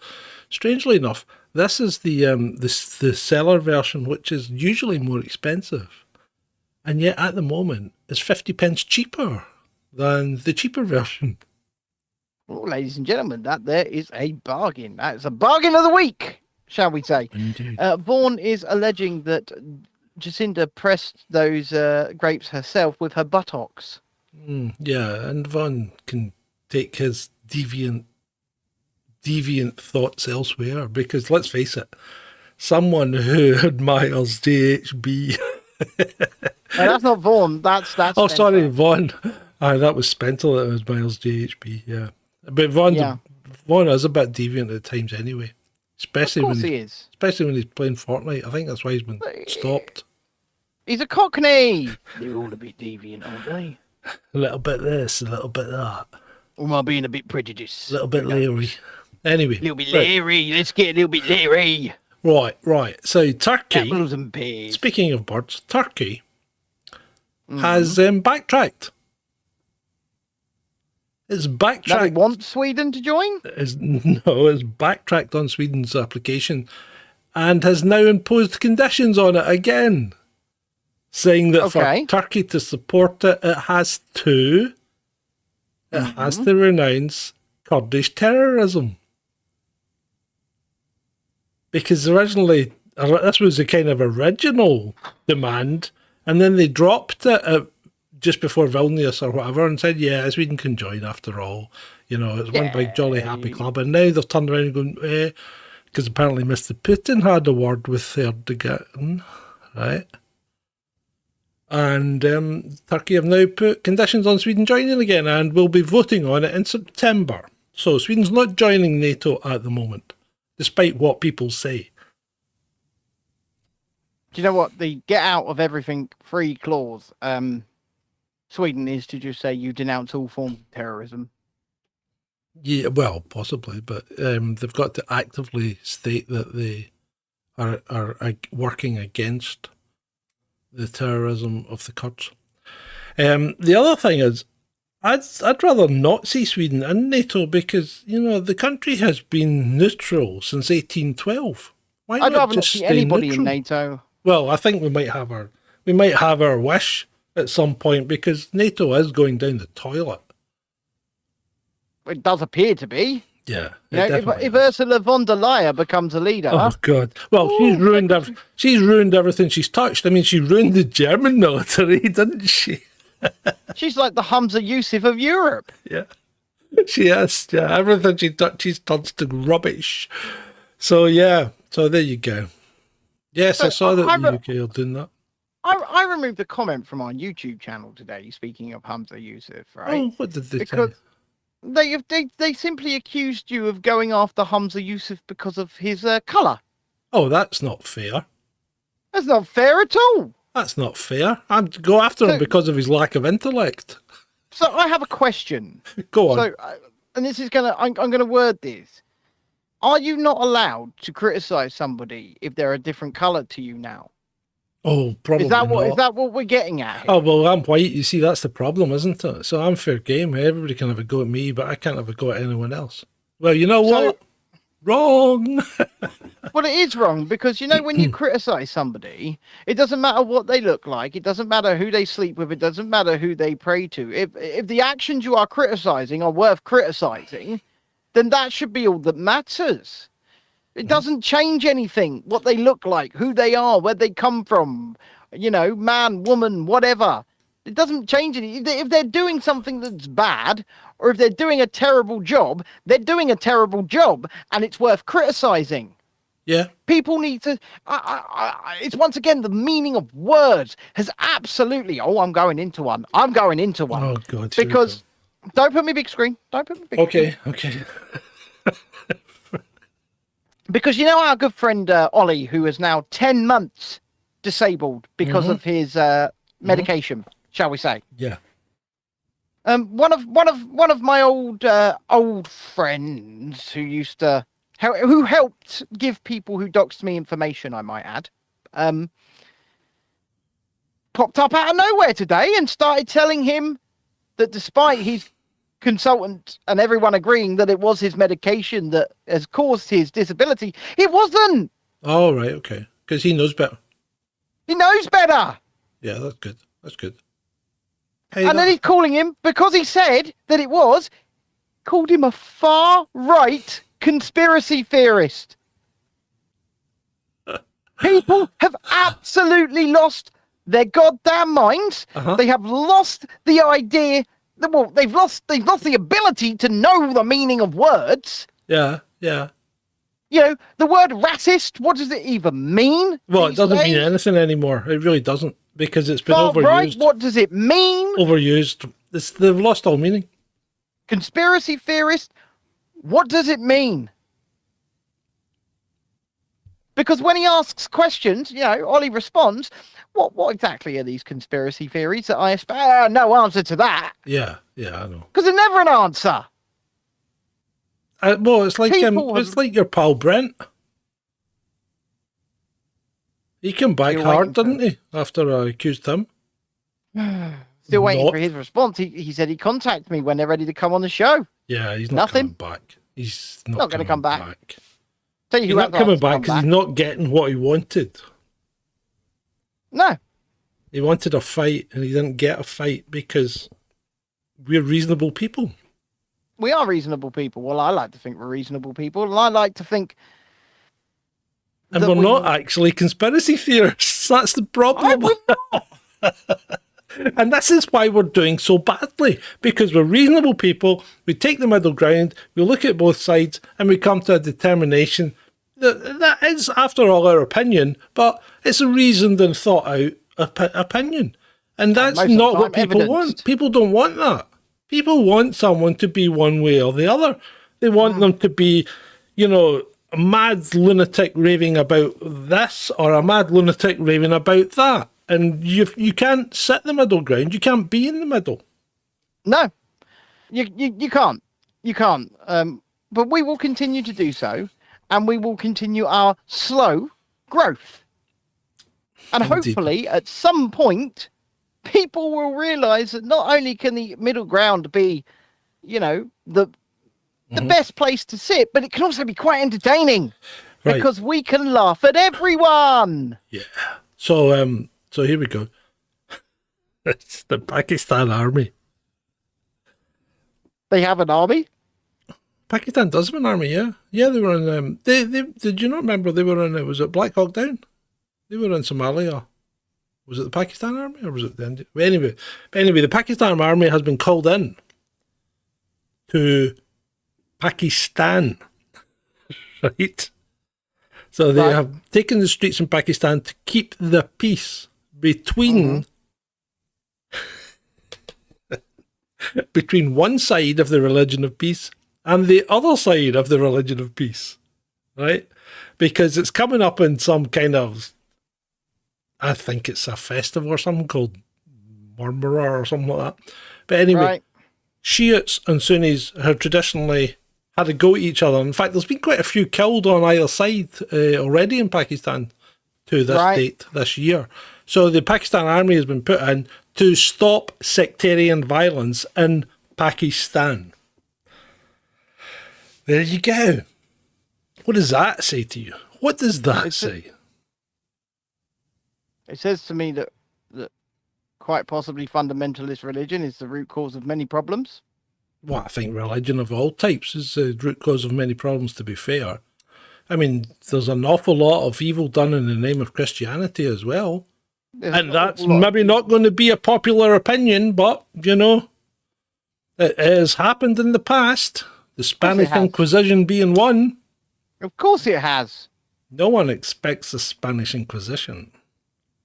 strangely enough, this is the cellar version, which is usually more expensive, and yet at the moment is 50p cheaper than the cheaper version. Well, ladies and gentlemen, that there is a bargain. That's a bargain of the week, shall we say? Indeed. Vaughan is alleging that Jacinda pressed those grapes herself with her buttocks. Yeah, and Vaughan can take his deviant thoughts elsewhere, because let's face it, someone who admires JHB. No, that's not Vaughan. That's. Oh, Spencer. sorry, Vaughan. That was Spencer that admires JHB. Yeah, but Vaughan is a bit deviant at times anyway, especially Of course when he is. especially when he's playing Fortnite. I think that's why he's been stopped. He's a Cockney. They're all a bit deviant, aren't they? A little bit this, a little bit that, Or am I being a bit prejudiced? a little bit leery. Anyway, A little bit leery. Let's get a little bit leery. right. So Turkey. Apples and pears. Speaking of birds, Turkey has backtracked. It's Now they backtracked. want Sweden to join? It's backtracked on Sweden's application and has now imposed conditions on it again, saying that Okay. for Turkey to support it, it has to renounce Kurdish terrorism. Because originally, this was a kind of original demand, and then they dropped it just before Vilnius or whatever and said, yeah, Sweden can join after all. You know, it's one big jolly happy club. And now they've turned around and gone, because apparently Mr. Putin had a word with Erdogan, right? And Turkey have now put conditions on Sweden joining again and will be voting on it in September. So Sweden's not joining NATO at the moment, despite what people say. Do you know what? The get out of everything free clause, Sweden is to just say you denounce all forms of terrorism. Yeah, well, possibly, but they've got to actively state that they are working against the terrorism of the Kurds. The other thing is, I'd rather not see Sweden in NATO because, you know, the country has been neutral since 1812. Why I'd rather not just see stay anybody in neutral? NATO. Well, I think we might have our wish at some point because NATO is going down the toilet. It does appear to be. Yeah, You know, if Ursula von der Leyen becomes a leader, oh God! Well, she's ruined everything she's touched. I mean, she ruined the German military, didn't she? she's like the Hamza Yusuf of Europe. Yeah, she is. Yeah, everything she touches turns to rubbish. So yeah, so there you go. Yes, So, I saw that the I- UK are doing that. I removed a comment from our YouTube channel today. Speaking of Hamza Yusuf, right? Oh, what did they Because say? they simply accused you of going after Hamza Yusuf because of his colour. Oh, that's not fair. That's not fair at all. That's not fair. I'd go after him So- because of his lack of intellect. So I have a question. Go on. So, and this is I'm gonna word this. Are you not allowed to criticise somebody if they're a different colour to you now? Oh, probably Is that not. what we're getting at here? Oh, well, I'm white. You see, that's the problem, isn't it? So I'm fair game. Everybody can have a go at me, but I can't have a go at anyone else. Well, you know what? Wrong. Well, it is wrong because, you know, when you criticize somebody, it doesn't matter what they look like. It doesn't matter who they sleep with. It doesn't matter who they pray to. If the actions you are criticizing are worth criticizing, then that should be all that matters. It doesn't change anything, what they look like, who they are, where they come from, you know, man, woman, whatever. It doesn't change anything. If they're doing something that's bad, or if they're doing a terrible job, they're doing a terrible job, and it's worth criticizing. Yeah. People need to. It's once again the meaning of words has absolutely. Oh, I'm going into one. I'm going into one. Oh God. Because don't put me big screen. Don't put me big. Okay. Screen. Okay. Because you know our good friend Ollie, who is now 10 months disabled because of his medication, shall we say? Yeah. One of my old friends who used to who helped give people who doxed me information, I might add, popped up out of nowhere today and started telling him that despite his consultant and everyone agreeing that it was his medication that has caused his disability, it wasn't. Oh, right. Okay. Because he knows better. He knows better. Yeah, that's good. That's good. Hey, and then he's calling him, because he said that it was, called him a far-right conspiracy theorist. People have absolutely lost their goddamn minds. They have lost the idea. Well, they've lost the ability to know the meaning of words. Yeah, yeah. You know, the word racist, what does it even mean? Well, it doesn't mean anything anymore. It really doesn't, because it's been overused. Right, what does it mean? Overused. They've lost all meaning. Conspiracy theorist, what does it mean? Because when he asks questions, you know, Ollie responds, what exactly are these conspiracy theories that I expect? No answer to that. Yeah, yeah, I know. Because there's never an answer. Well, it's like it's like your pal Brent. He came back hard, didn't he? After I accused him. Still waiting for his response. He said he contacted me when they're ready to come on the show. Yeah, he's not coming back. He's not going to come back. He's not coming back because he's not getting what he wanted. No. He wanted a fight and he didn't get a fight because we're reasonable people. We are reasonable people. Well, I like to think we're reasonable people. And I like to think... And we're not actually conspiracy theorists. That's the problem. And this is why we're doing so badly. Because we're reasonable people. We take the middle ground. We look at both sides and we come to a determination that is, after all, our opinion. But it's a reasoned and thought out opinion. And that's not what people want. People don't want that. People want someone to be one way or the other. They want them to be, you know, a mad lunatic raving about this or a mad lunatic raving about that. And you can't sit the middle ground. You can't be in the middle. No, you can't. You can't. But we will continue to do so. And we will continue our slow growth. And hopefully, at some point, people will realize that not only can the middle ground be, you know, the best place to sit, but it can also be quite entertaining because we can laugh at everyone. Yeah. So here we go. It's the Pakistan army. They have an army? Pakistan does have an army, yeah. Yeah, they were in, they did you not remember they were in, was it Black Hawk Down? They were in Somalia. Was it the Pakistan army or was it the Indian? Anyway, the Pakistan army has been called in to Pakistan, right? So they have taken the streets in Pakistan to keep the peace between between one side of the religion of peace and the other side of the religion of peace, right? Because it's coming up in some kind of, I think it's a festival or something called Marmara or something like that. But anyway, Shiites and Sunnis have traditionally had a go at each other. In fact, there's been quite a few killed on either side already in Pakistan to this date, this year. So the Pakistan army has been put in to stop sectarian violence in Pakistan. There you go. What does that say to you? What does that say? It says to me that quite possibly fundamentalist religion is the root cause of many problems. Well, I think religion of all types is the root cause of many problems, to be fair. I mean, there's an awful lot of evil done in the name of Christianity as well. And that's maybe not going to be a popular opinion, but, you know, it has happened in the past. The Spanish Inquisition being one. Of course it has. No one expects the Spanish Inquisition.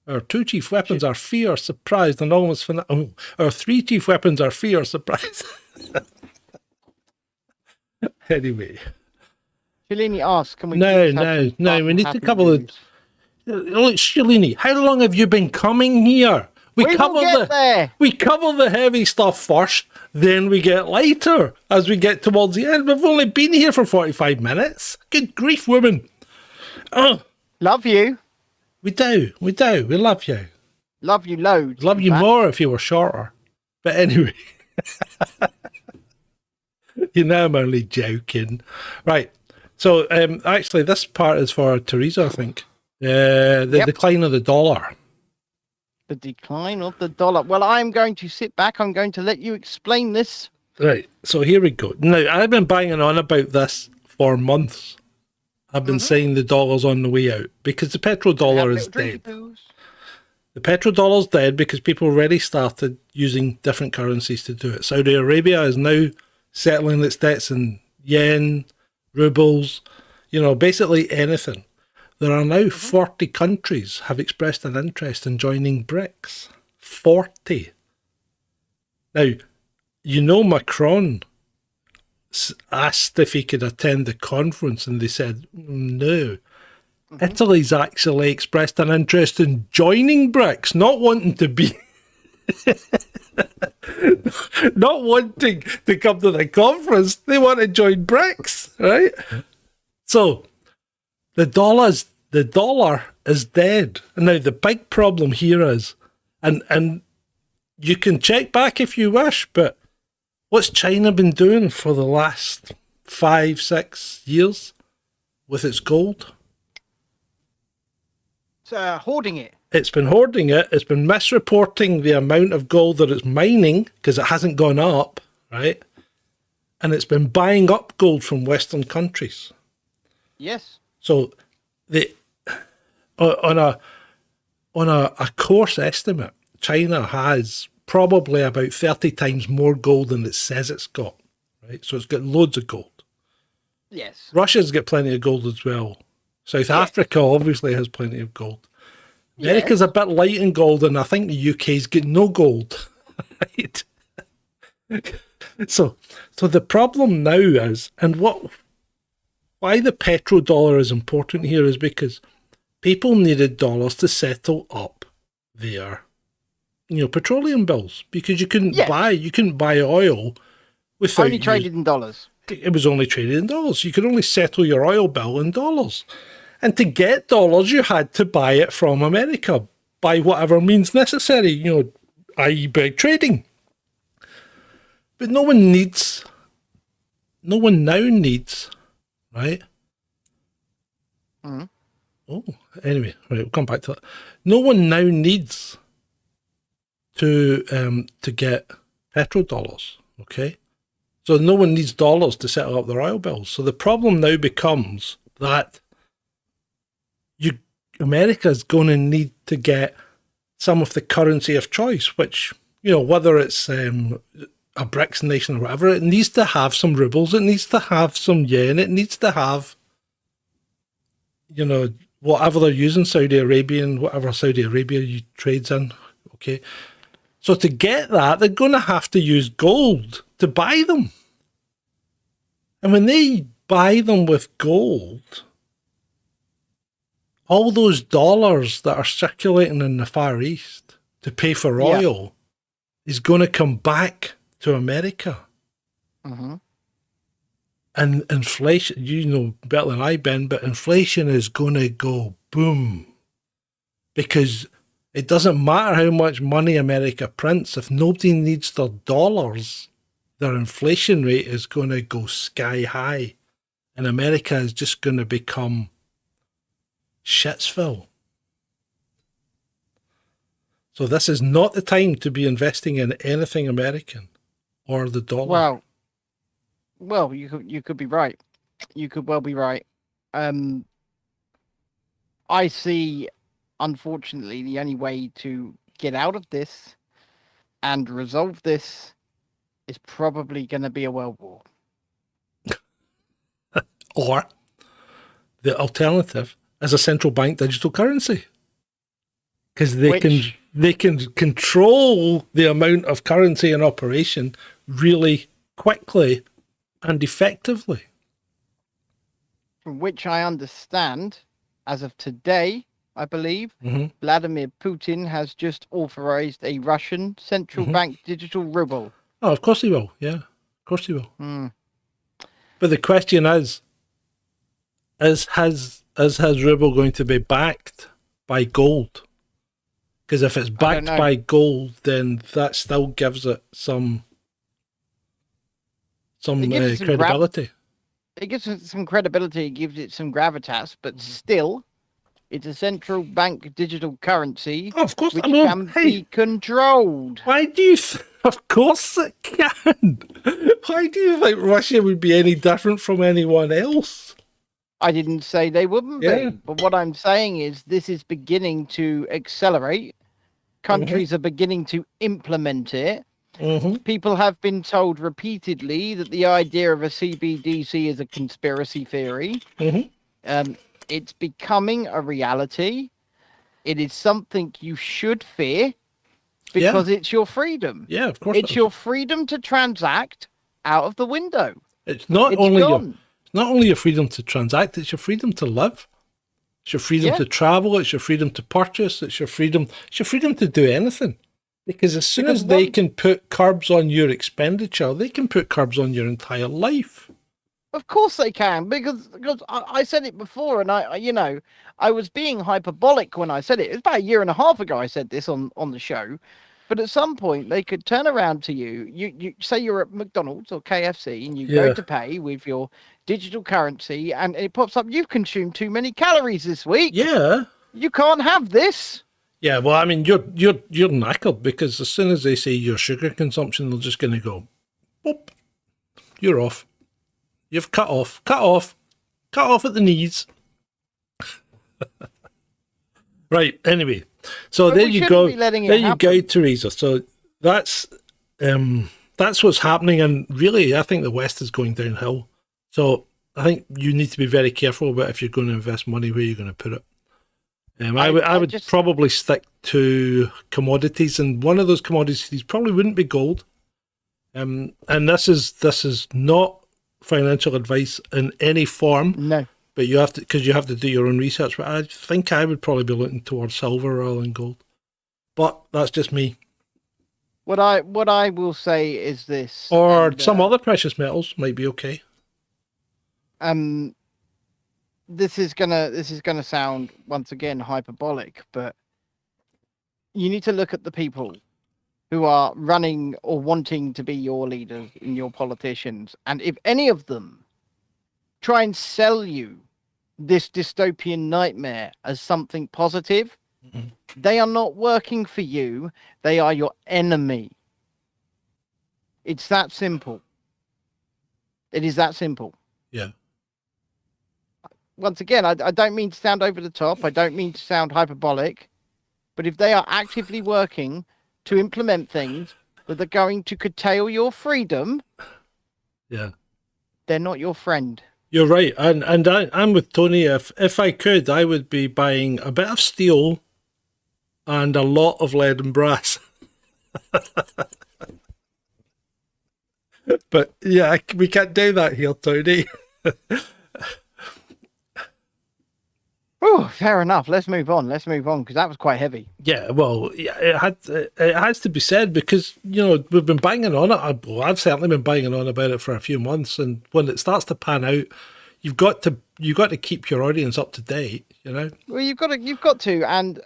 Our two chief weapons are fear, surprise, and almost our three chief weapons are fear, surprise. Anyway. Shalini asks, can we... No, we need to cover the... Look, Shalini, how long have you been coming here? We cover the heavy stuff first, then we get lighter as we get towards the end. We've only been here for 45 minutes. Good grief, woman. Oh, love you. We do. We love you. Love you loads. Love you more if you were shorter. But anyway. You know, I'm only joking. Right. So, actually, this part is for Teresa, I think. The decline of the dollar. The decline of the dollar. Well, I'm going to sit back. I'm going to let you explain this. Right. So here we go. Now, I've been banging on about this for months. I've been saying the dollar's on the way out because the petrodollar is dead. The petrodollar's dead because people already started using different currencies to do it. Saudi Arabia is now settling its debts in yen, rubles, you know, basically anything. There are now 40 countries have expressed an interest in joining BRICS. 40. Now, you know, Macron asked if he could attend the conference and they said no. Italy's actually expressed an interest in joining BRICS, not wanting to be not wanting to come to the conference. They want to join BRICS, right? So the dollar is dead. And now the big problem here is, and you can check back if you wish, but what's China been doing for the last 5-6 years with its gold? It's hoarding it. It's been hoarding it. It's been misreporting the amount of gold that it's mining because it hasn't gone up, right? And it's been buying up gold from Western countries. Yes. So on a coarse estimate, China has probably about 30 times more gold than it says it's got, right? So it's got loads of gold. Yes. Russia's got plenty of gold as well. South Africa obviously has plenty of gold. America's a bit light in gold, and I think the UK's got no gold, right? So the problem now is, and why the petrodollar is important here is because people needed dollars to settle up their, petroleum bills, because you couldn't buy oil without only traded in dollars. It was only traded in dollars. You could only settle your oil bill in dollars. And to get dollars, you had to buy it from America by whatever means necessary, i.e. by trading. But no one now needs, right? Oh, anyway, right, we'll come back to that. No one now needs to get petrodollars, okay? So no one needs dollars to settle up their oil bills. So the problem now becomes that America's going to need to get some of the currency of choice, which, whether it's a BRICS nation or whatever, it needs to have some rubles, it needs to have some yen, it needs to have, whatever they're using, whatever Saudi Arabia trades in, okay? So to get that, they're going to have to use gold to buy them. And when they buy them with gold, all those dollars that are circulating in the Far East to pay for oil is going to come back to America. And inflation, you know better than I, Ben, but inflation is going to go boom. Because it doesn't matter how much money America prints, if nobody needs their dollars, their inflation rate is going to go sky high. and America is just going to become Shitsville. So this is not the time to be investing in anything American or the dollar. Well, you could be right. You could well be right. I see, unfortunately, the only way to get out of this and resolve this is probably going to be a world war. Or the alternative is a central bank digital currency. Because they can control the amount of currency in operation really quickly and effectively. From which I understand, as of today, I believe, Vladimir Putin has just authorized a Russian central bank digital ruble. Oh, of course he will. Yeah, of course he will. But the question is has ruble going to be backed by gold? Because if it's backed by gold, then that still gives it some credibility. It gives it some credibility, it gives it some gravitas, but still, it's a central bank digital currency, of course, which can be controlled. Why do you of course it can. Why do you think Russia would be any different from anyone else? I didn't say they wouldn't be, but what I'm saying is this is beginning to accelerate. Countries are beginning to implement it. People have been told repeatedly that the idea of a CBDC is a conspiracy theory. It's becoming a reality. It is something you should fear because it's your freedom. Yeah, of course. It's your freedom to transact out of the window. It's not only your freedom to transact, it's your freedom to live. It's your freedom to travel, it's your freedom to purchase, it's your freedom to do anything. Because as soon as they can put curbs on your expenditure, they can put curbs on your entire life. Of course they can, because I said it before, and I was being hyperbolic when I said it. It was about 1.5 years ago I said this on the show. But at some point, they could turn around to you. You say you're at McDonald's or KFC, and you go to pay with your digital currency, and it pops up, you've consumed too many calories this week. Yeah. You can't have this. Yeah, well, I mean, you're knackered, because as soon as they say your sugar consumption, they're just going to go, boop, you're off. You've cut off at the knees. Right, anyway. So there you go. There you go, Teresa. So that's what's happening, and really, I think the West is going downhill. So I think you need to be very careful about if you're going to invest money, where you're going to put it. I would probably stick to commodities, and one of those commodities probably wouldn't be gold. And this is not financial advice in any form. No. But you have to do your own research. But I think I would probably be looking towards silver rather than gold. But that's just me. What I will say is this. Or some other precious metals might be okay. This is gonna sound once again hyperbolic, but you need to look at the people who are running or wanting to be your leaders and your politicians, and if any of them try and sell you this dystopian nightmare as something positive, they are not working for you. They are your enemy. It's that simple. It is that simple. Yeah. Once again, I don't mean to sound over the top. I don't mean to sound hyperbolic. But if they are actively working to implement things that are going to curtail your freedom, they're not your friend. You're right. And I'm with Tony. If I could, I would be buying a bit of steel and a lot of lead and brass. But yeah, we can't do that here, Tony. Oh, fair enough. Let's move on, because that was quite heavy. Yeah, well, it has to be said, because, we've been banging on it. Well, I've certainly been banging on about it for a few months, and when it starts to pan out, you've got to keep your audience up to date, Well, you've got to, and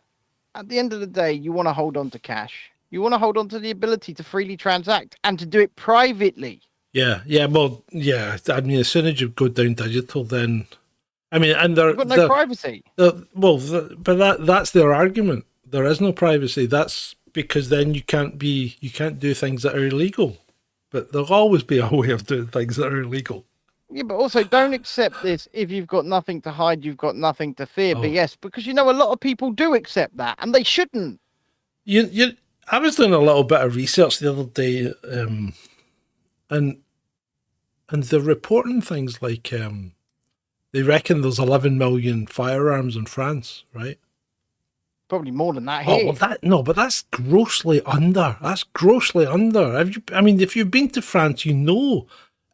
at the end of the day, you want to hold on to cash. You want to hold on to the ability to freely transact and to do it privately. Yeah, well, yeah. I mean, as soon as you go down digital, then I mean, and You've got no privacy. But that's their argument. There is no privacy. That's because then you can't do things that are illegal. But there'll always be a way of doing things that are illegal. Yeah, but also don't accept this. If you've got nothing to hide, you've got nothing to fear. Oh. BS, because a lot of people do accept that, and they shouldn't. I was doing a little bit of research the other day, and they're reporting things like they reckon there's 11 million firearms in France, right? Probably more than that here. Oh, well, but that's grossly under. That's grossly under. If you've been to France, you know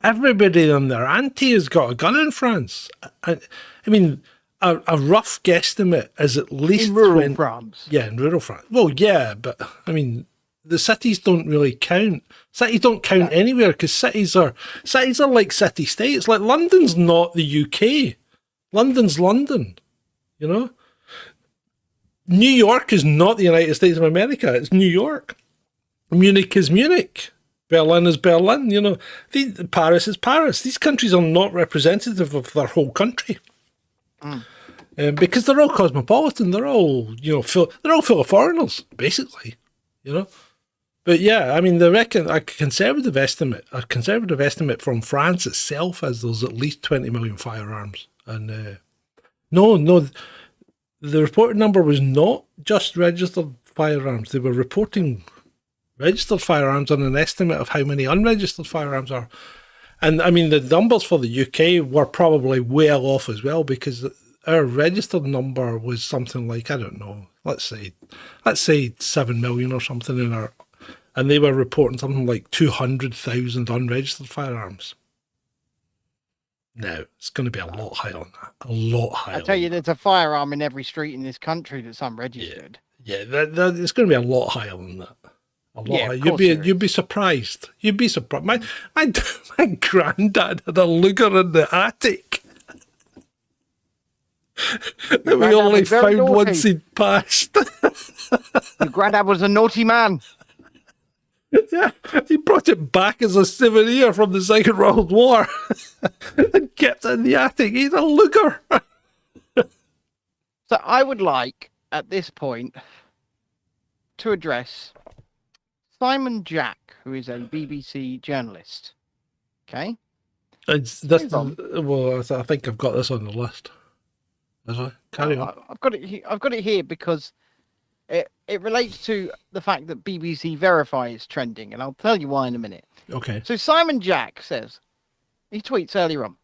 everybody and their auntie has got a gun in France. I mean, a rough guesstimate is at least in rural France. Yeah, in rural France. Well, yeah, but I mean, the cities don't really count. Cities don't count anywhere because cities are like city states. Like London's not the UK. London's London. You know. New York is not the United States of America. It's New York. Munich is Munich. Berlin is Berlin. You know, Paris is Paris. These countries are not representative of their whole country. Because they're all cosmopolitan. They're all, they're all full of foreigners, basically. You know. But yeah, I mean, they reckon a conservative estimate from France itself is there's at least 20 million firearms. And no. The reported number was not just registered firearms. They were reporting registered firearms and an estimate of how many unregistered firearms are. And I mean, the numbers for the UK were probably well off as well, because our registered number was something like, I don't know, let's say 7 million or something and they were reporting something like 200,000 unregistered firearms. No, it's going to be a lot higher than that. A lot higher. I tell you, there's a firearm in every street in this country that's unregistered. Yeah, it's going to be a lot higher than that. A lot higher. You'd be surprised. You'd be surprised. My granddad had a Luger in the attic that we only found once he'd passed. Your granddad was a naughty man. Yeah, he brought it back as a souvenir from the Second World War and kept it in the attic. He's a Luger. So I would like, at this point, to address Simon Jack, who is a BBC journalist. Okay? I think I've got this on the list. Carry on. I've got it here because it relates to the fact that BBC Verify is trending, and I'll tell you why in a minute. Okay. So Simon Jack says, he tweets earlier on,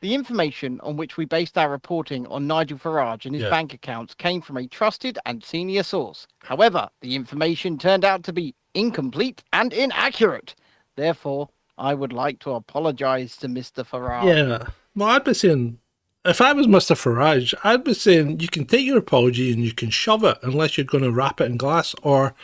the information on which we based our reporting on Nigel Farage and his bank accounts came from a trusted and senior source. However, the information turned out to be incomplete and inaccurate. Therefore, I would like to apologise to Mr. Farage. Yeah. Well, I'd be saying, if I was Mr. Farage, I'd be saying you can take your apology and you can shove it unless you're going to wrap it in glass or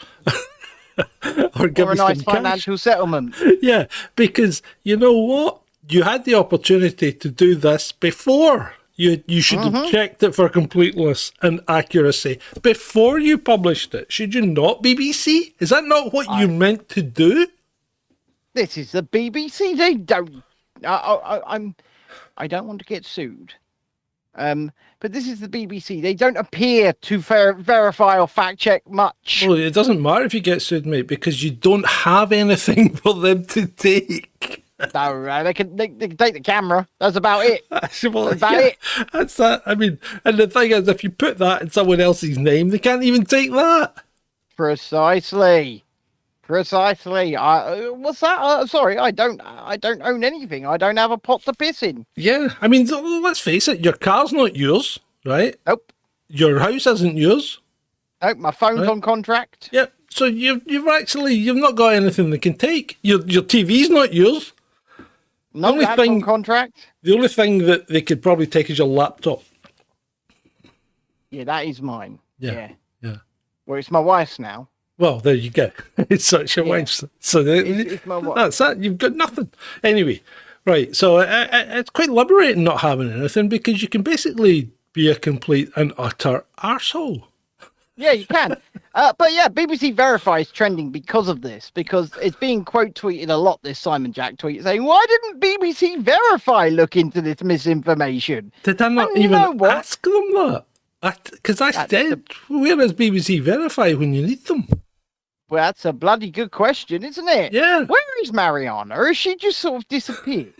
give or a nice financial settlement. Yeah, because you know what? You had the opportunity to do this before. You should have checked it for completeness and accuracy before you published it. Should you not, BBC? Is that not what you meant to do? This is the BBC. They don't. I don't want to get sued. But this is the BBC. They don't appear to verify or fact check much. Well, it doesn't matter if you get sued, mate, because you don't have anything for them to take. No, they can take the camera. That's about it. That's it. That's that. I mean, and the thing is, if you put that in someone else's name, they can't even take that. Precisely. What's that? Sorry, I don't own anything. I don't have a pot to piss in. Yeah, I mean, let's face it. Your car's not yours, right? Nope. Your house isn't yours. Nope. My phone's on contract. Yep. So you've not got anything they can take. Your TV's not yours. No, that's on contract. The only thing that they could probably take is your laptop. Yeah, that is mine. Yeah. Well, it's my wife's now. Well, there you go. It's such your wife's. So it's my wife. That's that. You've got nothing. Anyway, right. So it's quite liberating not having anything because you can basically be a complete and utter arsehole. Yeah, you can. But yeah, BBC Verify is trending because of this, because it's being quote tweeted a lot, this Simon Jack tweet, saying, why didn't BBC Verify look into this misinformation? Did I not And you even know what? ask them that? Because I said, where is BBC Verify when you need them? Well, that's a bloody good question, isn't it? Yeah. Where is Mariana? Or has she just sort of disappeared?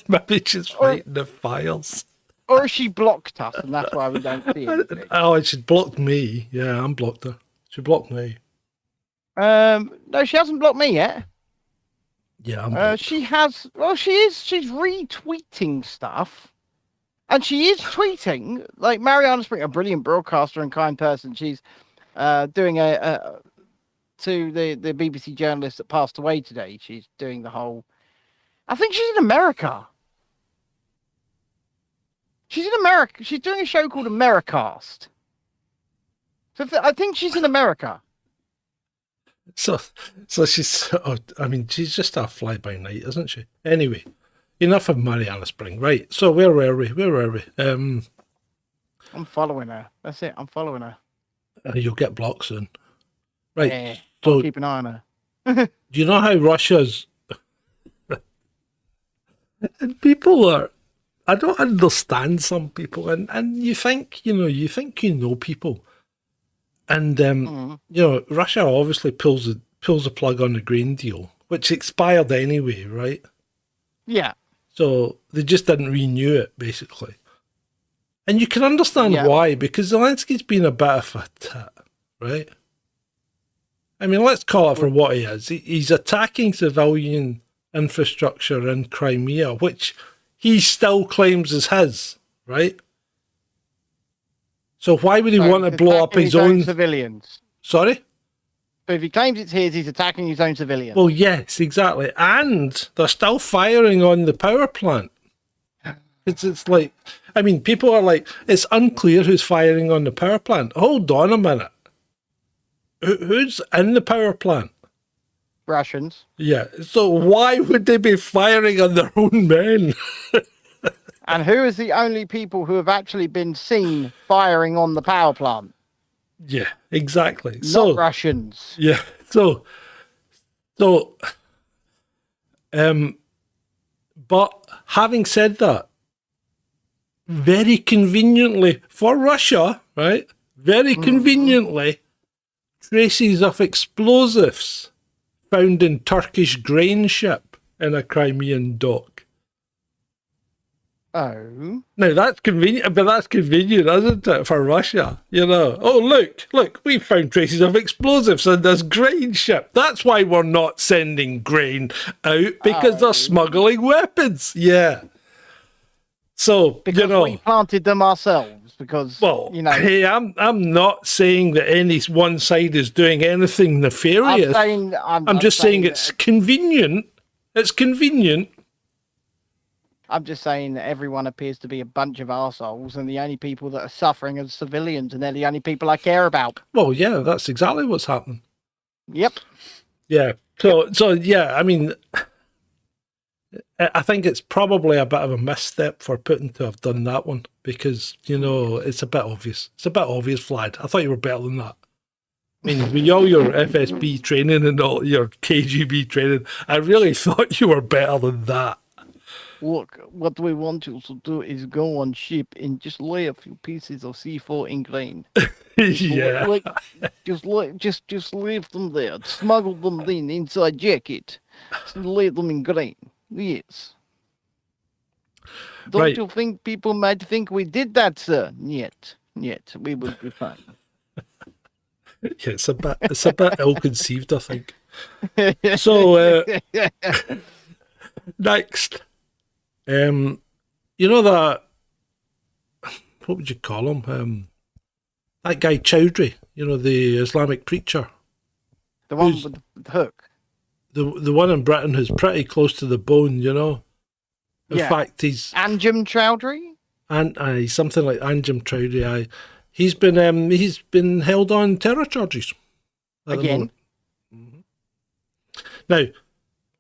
Maybe she's fighting the files. Or has she blocked us and that's why we don't see anything? Oh, she blocked me. Yeah, I'm blocked her. She blocked me. No, she hasn't blocked me yet. Yeah, I'm blocked. She has. Well, she is. She's retweeting stuff, and she is tweeting like Mariana Spring, a brilliant broadcaster and kind person. She's doing a to the BBC journalist that passed away today. She's doing the whole. I think she's in America. She's in America. She's doing a show called Americast. So I think she's in America. So she's. Oh, I mean, she's just a fly by night, isn't she? Anyway, enough of Mariana Spring. Right. So where were we? I'm following her. That's it. I'm following her. You'll get blocked soon. Right. Yeah. So I'll keep an eye on her. do you know how Russia's? And people are. I don't understand some people, and you think you know people, and Russia obviously pulls the plug on the grain deal, which expired anyway, right? Yeah. So they just didn't renew it, basically, and you can understand why, because Zelensky's been a bit of a tit, right? I mean, let's call it for what he is. He's attacking civilian infrastructure in Crimea, which he still claims is his, right? So why would he want to blow up his own civilians? Sorry? So if he claims it's his, he's attacking his own civilians. Well, yes, exactly. And they're still firing on the power plant. It's like, I mean, people are like, it's unclear who's firing on the power plant. Hold on a minute. Who's in the power plant? Russians. Yeah. So why would they be firing on their own men? And who is the only people who have actually been seen firing on the power plant? Yeah, exactly. Not Russians. Yeah. So, but having said that, very conveniently for Russia, right? Very conveniently, traces of explosives found in Turkish grain ship in a Crimean dock. Oh. Now that's convenient, but that's convenient, isn't it, for Russia? You know, oh look, we found traces of explosives in this grain ship. That's why we're not sending grain out, because they're smuggling weapons. Yeah. So because we planted them ourselves. Because hey, I'm not saying that any one side is doing anything nefarious. I'm just saying it's convenient. It's convenient. I'm just saying that everyone appears to be a bunch of arseholes, and the only people that are suffering are civilians, and they're the only people I care about. Well, yeah, that's exactly what's happening. Yep. Yeah. So yeah, I mean, I think it's probably a bit of a misstep for Putin to have done that one, because, it's a bit obvious. It's a bit obvious, Vlad. I thought you were better than that. I mean, with all your FSB training and all your KGB training, I really thought you were better than that. Look, what we want you to do is go on ship and just lay a few pieces of C4 in grain. Yeah. Just leave them there. Smuggle them inside jacket. Lay them in grain. Yes. Don't you think people might think we did that, sir? Yet, we will be fine. Yeah, it's a bit ill-conceived, I think. So, next, that, what would you call him? That guy Chowdhury, the Islamic preacher. The one with the hook. The one in Britain who's pretty close to the bone, In fact, he's Anjem Chowdhury, and something like Anjem Chowdhury. He's been held on terror charges again. Now,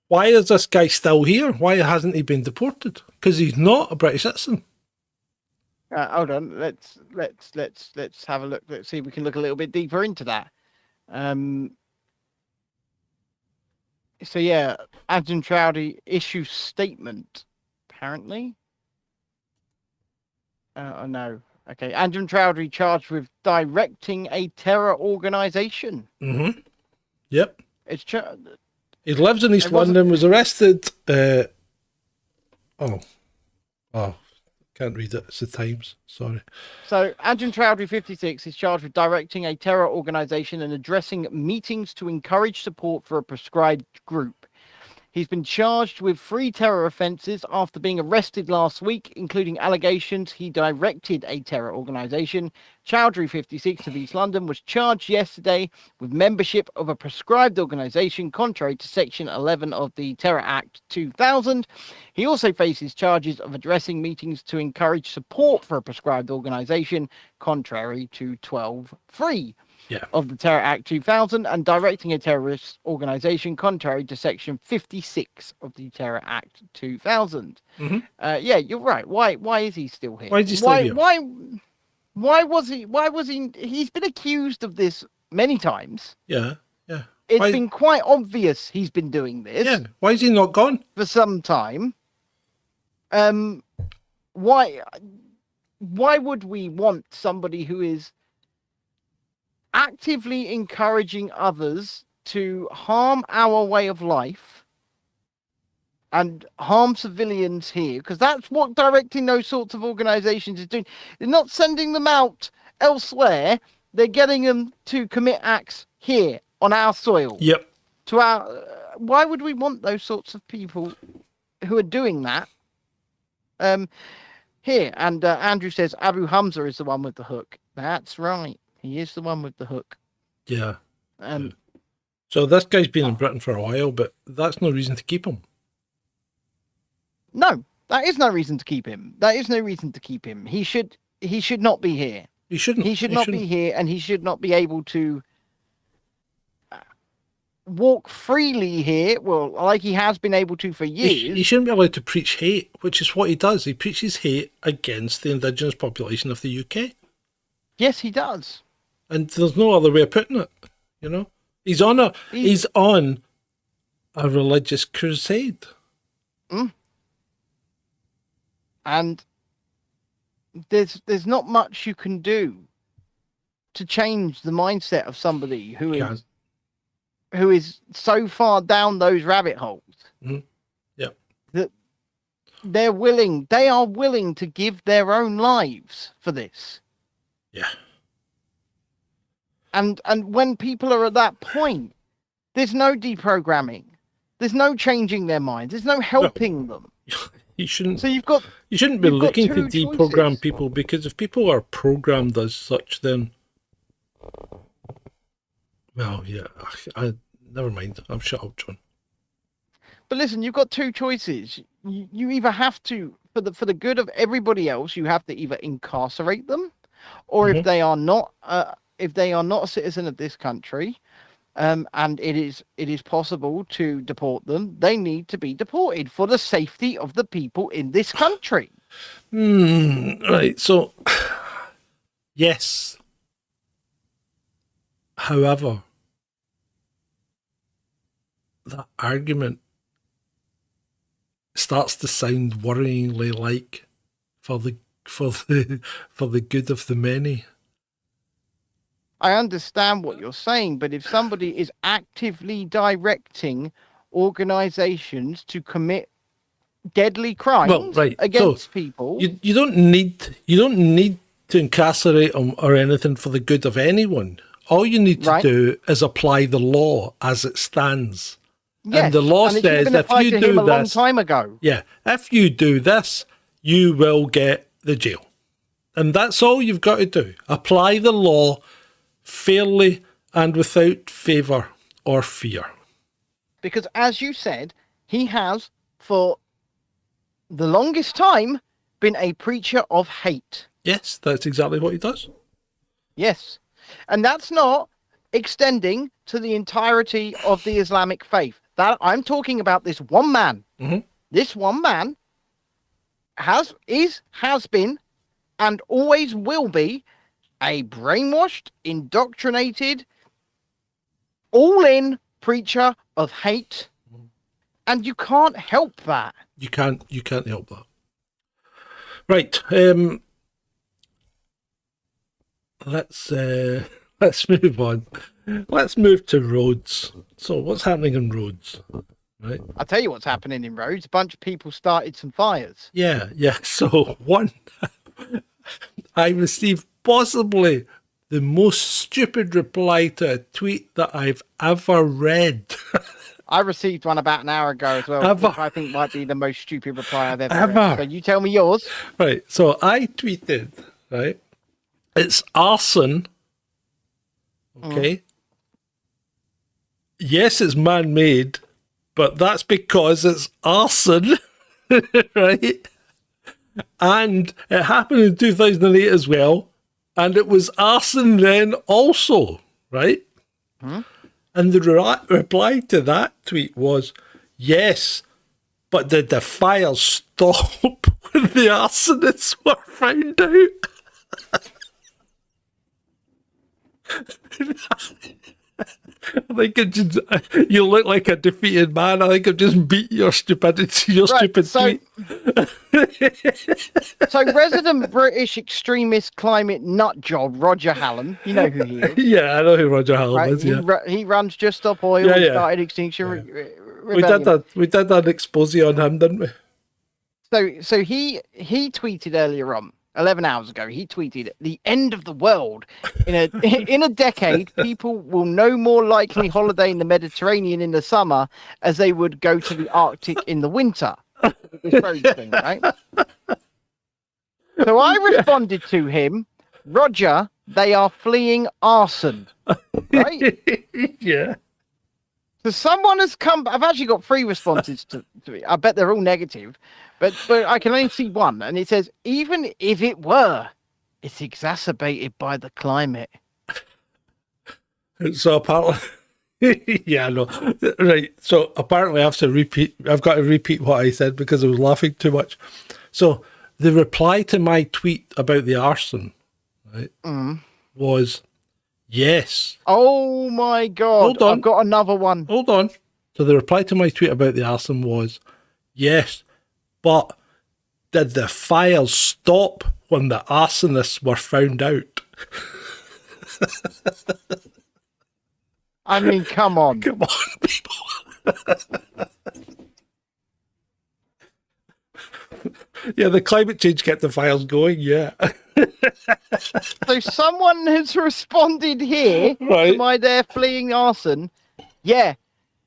why is this guy still here? Why hasn't he been deported? Because he's not a British citizen. Hold on. Let's have a look. Let's see if we can look a little bit deeper into that. So yeah, Adam Troudy issues statement. Apparently. Oh no. Okay, Andrew Troudy charged with directing a terror organization. Mm-hmm. Yep. It's He lives in East London, was arrested. Can't read it. It's the Times. Sorry. So, Andrew Troudy, 56, is charged with directing a terror organization and addressing meetings to encourage support for a prescribed group. He's been charged with 3 terror offences after being arrested last week, including allegations he directed a terror organisation. Chowdhury, 56, of East London, was charged yesterday with membership of a prescribed organisation contrary to Section 11 of the Terror Act 2000. He also faces charges of addressing meetings to encourage support for a prescribed organisation contrary to 12.3. Of the Terror Act 2000 and directing a terrorist organization contrary to Section 56 of the Terror Act 2000. Mm-hmm. Yeah, you're right. Why is he still here? Why is he still here? Why was he? He's been accused of this many times. Yeah. It's been quite obvious he's been doing this. Yeah. Why is he not gone? For some time. Why would we want somebody who is actively encouraging others to harm our way of life and harm civilians here? Because that's what directing those sorts of organizations is doing. They're not sending them out elsewhere. They're getting them to commit acts here on our soil. Yep. To our. Why would we want those sorts of people who are doing that? Here, and Andrew says Abu Hamza is the one with the hook. That's right. He is the one with the hook. Yeah. So this guy's been in Britain for a while, but that's no reason to keep him. No, that is no reason to keep him. That is no reason to keep him. He should not be here. He shouldn't. He should not be here, and he should not be able to walk freely here. Well, like he has been able to for years. He shouldn't be allowed to preach hate, which is what he does. He preaches hate against the indigenous population of the UK. Yes, he does. And there's no other way of putting it, you know. He's on a religious crusade. And there's not much you can do to change the mindset of somebody who is so far down those rabbit holes. Mm-hmm. Yeah. That they are willing to give their own lives for this. Yeah. And when people are at that point, there's no deprogramming. There's no changing their minds. There's no helping them. You shouldn't. So you shouldn't be looking to deprogram choices. people, because if people are programmed as such, then well, yeah. Never mind. I'm shut up, John. But listen, you've got 2 choices. You either have to, for the good of everybody else, you have to either incarcerate them, or if they are not a citizen of this country, and it is possible to deport them, they need to be deported for the safety of the people in this country. Right. So, yes. However, that argument starts to sound worryingly like for the good of the many. I understand what you're saying, but if somebody is actively directing organizations to commit deadly crimes against people, you don't need to incarcerate them or anything for the good of anyone. All you need to do is apply the law as it stands. yes, and the law and says if you do him a long this, time ago. yeah, if you do this, you will get the jail, and that's all you've got to do. Apply the law fairly and without favour or fear. Because as you said, he has for the longest time been a preacher of hate. Yes, that's exactly what he does. Yes. And that's not extending to the entirety of the Islamic faith. That I'm talking about this one man. Mm-hmm. This one man has been and always will be a brainwashed, indoctrinated, all-in preacher of hate, and you can't help that. You can't help that. Right. Let's move on. Let's move to roads. So what's happening in roads? Right. I'll tell you what's happening in roads. A bunch of people started some fires. Yeah. So one, I received possibly the most stupid reply to a tweet that I've ever read. I received one about an hour ago as well, Ever. which I think might be the most stupid reply I've ever Ever. read. So you tell me yours. Right. So I tweeted, right? It's arson. Okay. Yes, it's man-made, but that's because it's arson, right? And it happened in 2008 as well, and it was arson then also, right? And the reply to that tweet was, yes, but did the fire stop when the arsonists were found out? I think you look like a defeated man. I think I've just beat your stupidity, your stupid tweet. So resident British extremist climate nut job Roger Hallam, you know who he is. Yeah, I know who Roger Hallam Right? is. Yeah. He runs Just Stop Oil. Yeah, He yeah. started Extinction We did Rebellion. that an expose on him, didn't we? So he tweeted earlier on, 11 hours ago, he tweeted, "The end of the world. In a decade, people will no more likely holiday in the Mediterranean in the summer as they would go to the Arctic in the winter." This road thing, right? So I responded to him, "Roger, they are fleeing arson." Right? Yeah. So someone has come. I've actually got 3 responses to it. I bet they're all negative, but I can only see one, and it says, "Even if it were, it's exacerbated by the climate." So apparently, yeah, no, right. So apparently, I've got to repeat what I said because I was laughing too much. So the reply to my tweet about the arson, right, was yes. Oh my God! Hold on. I've got another one. Hold on. So the reply to my tweet about the arson was yes, but did the fires stop when the arsonists were found out? I mean, come on. Come on, people. Yeah, the climate change kept the fires going, yeah. So someone has responded here to Right. my "they're fleeing arson." Yeah,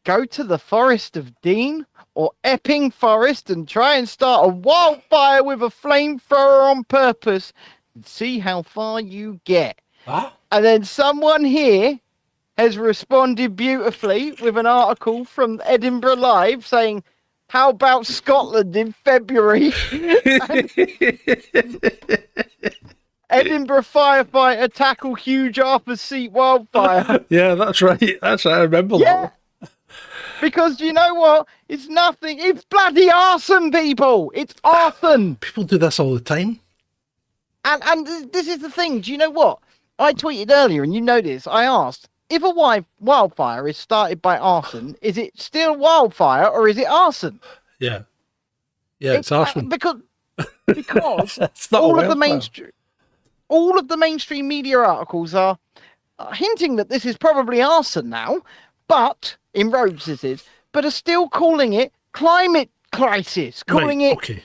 go to the Forest of Dean or Epping Forest and try and start a wildfire with a flamethrower on purpose and see how far you get. What? And then someone here has responded beautifully with an article from Edinburgh Live saying, "How about Scotland in February?" Edinburgh firefighter tackle huge Arthur Seat wildfire. Yeah, that's right. That's right. I remember Yeah. that. Because you know what? It's nothing. It's bloody arson, people. It's arson. People do this all the time. And this is the thing. Do you know what? I tweeted earlier, and you know this. I asked, if a wildfire is started by arson, is it still wildfire or is it arson? Yeah. Yeah, it's arson. Because It's not a all of the wildfire. all of the mainstream media articles are hinting that this is probably arson now, but in roads this is, but are still calling it climate crisis, calling Right, it. okay.